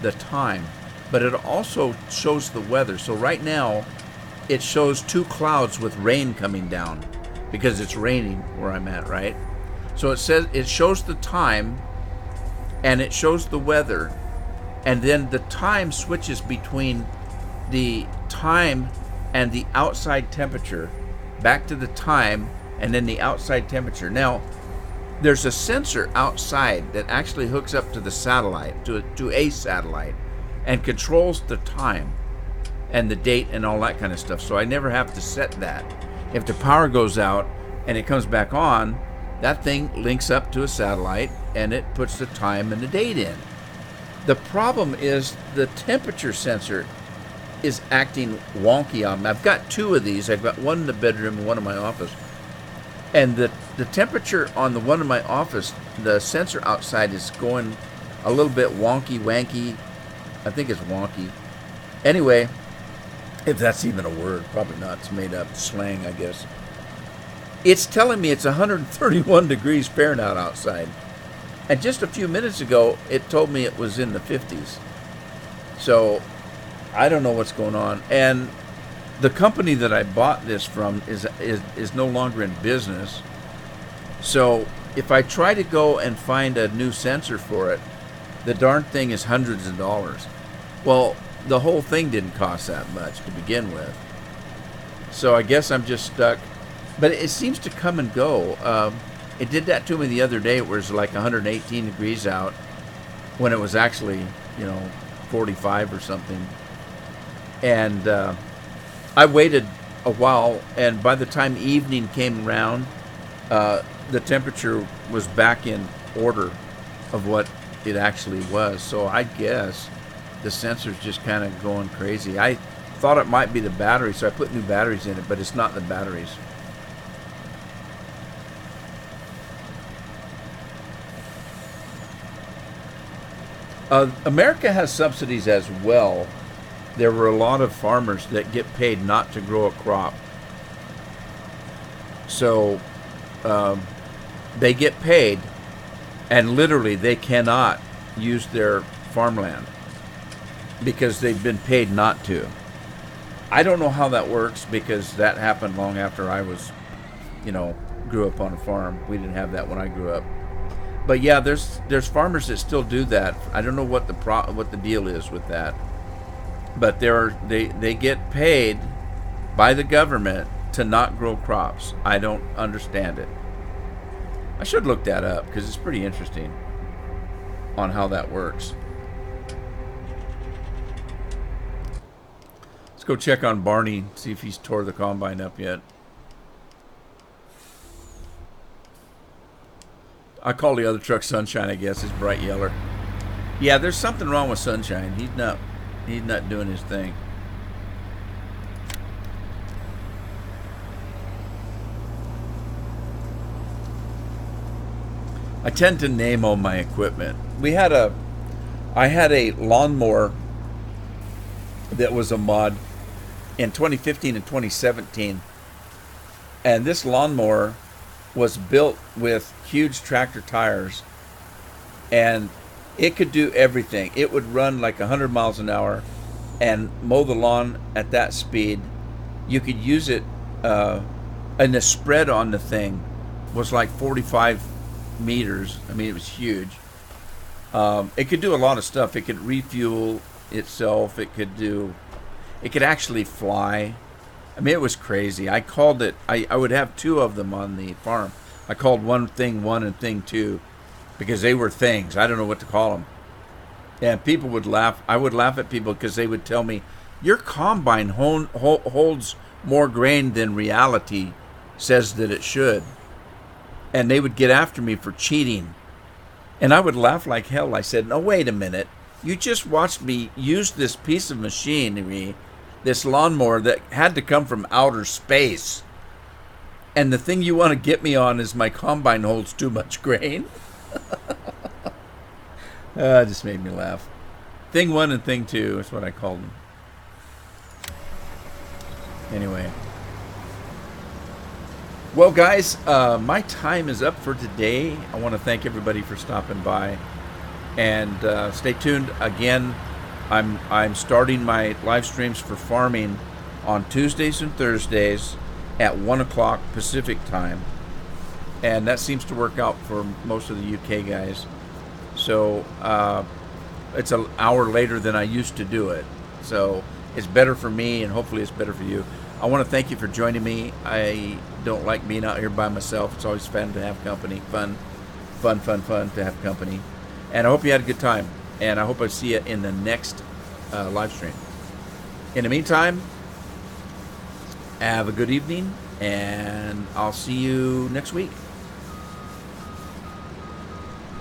the time, but it also shows the weather. So right now it shows 2 clouds with rain coming down because it's raining where I'm at, right? So it shows the time and it shows the weather, and then the time switches between the time and the outside temperature back to the time and then the outside temperature. Now there's a sensor outside that actually hooks up to the satellite, to a satellite, and controls the time and the date and all that kind of stuff. So I never have to set that. If the power goes out and it comes back on, that thing links up to a satellite and it puts the time and the date in. The problem is the temperature sensor is acting wonky on me. I've got 2 of these. I've got one in the bedroom and one in my office. And the temperature on the one in my office, the sensor outside is going a little bit wonky. I think it's wonky. Anyway, if that's even a word, probably not. It's made up slang, I guess. It's telling me it's 131 degrees Fahrenheit outside. And just a few minutes ago, it told me it was in the 50s. So I don't know what's going on. And the company that I bought this from is no longer in business. So if I try to go and find a new sensor for it, the darn thing is hundreds of dollars. Well, the whole thing didn't cost that much to begin with. So I guess I'm just stuck. But it seems to come and go. It did that to me the other day. It was like 118 degrees out when it was actually, 45 or something. And I waited a while, and by the time evening came around, the temperature was back in order of what it actually was. So I guess the sensor's just kind of going crazy. I thought it might be the battery, so I put new batteries in it, but it's not the batteries. America has subsidies as well. There were a lot of farmers that get paid not to grow a crop. So they get paid, and literally they cannot use their farmland because they've been paid not to. I don't know how that works because that happened long after I was, grew up on a farm. We didn't have that when I grew up. But yeah, there's farmers that still do that. I don't know what the deal is with that. But they get paid by the government to not grow crops. I don't understand it. I should look that up because it's pretty interesting on how that works. Let's go check on Barney, see if he's tore the combine up yet. I call the other truck Sunshine, I guess. It's bright yellow. Yeah, there's something wrong with Sunshine. He's not doing his thing. I tend to name all my equipment. I had a lawnmower that was a mod in 2015 and 2017. And this lawnmower was built with huge tractor tires, and it could do everything. It would run like 100 miles an hour and mow the lawn at that speed. You could use it, and the spread on the thing was like 45 meters. I mean, it was huge. It could do a lot of stuff. It could refuel itself. It could actually fly. I mean, it was crazy. I called it, I would have two of them on the farm. I called one thing 1 and thing 2 because they were things. I don't know what to call them. And people would laugh. I would laugh at people because they would tell me, your combine holds more grain than reality says that it should. And they would get after me for cheating. And I would laugh like hell. I said, no, wait a minute. You just watched me use this piece of machinery, this lawnmower that had to come from outer space. And the thing you want to get me on is my combine holds too much grain. It just made me laugh. Thing 1 and thing 2 is what I called them. Anyway. Well, guys, my time is up for today. I want to thank everybody for stopping by. And stay tuned. Again, I'm starting my live streams for farming on Tuesdays and Thursdays at 1 o'clock Pacific time. And that seems to work out for most of the UK guys. So it's an hour later than I used to do it. So it's better for me, and hopefully it's better for you. I want to thank you for joining me. I don't like being out here by myself. It's always fun to have company. Fun to have company. And I hope you had a good time. And I hope I see you in the next live stream. In the meantime, have a good evening, and I'll see you next week.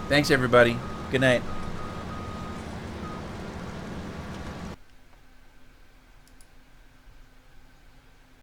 Thanks, everybody. Good night.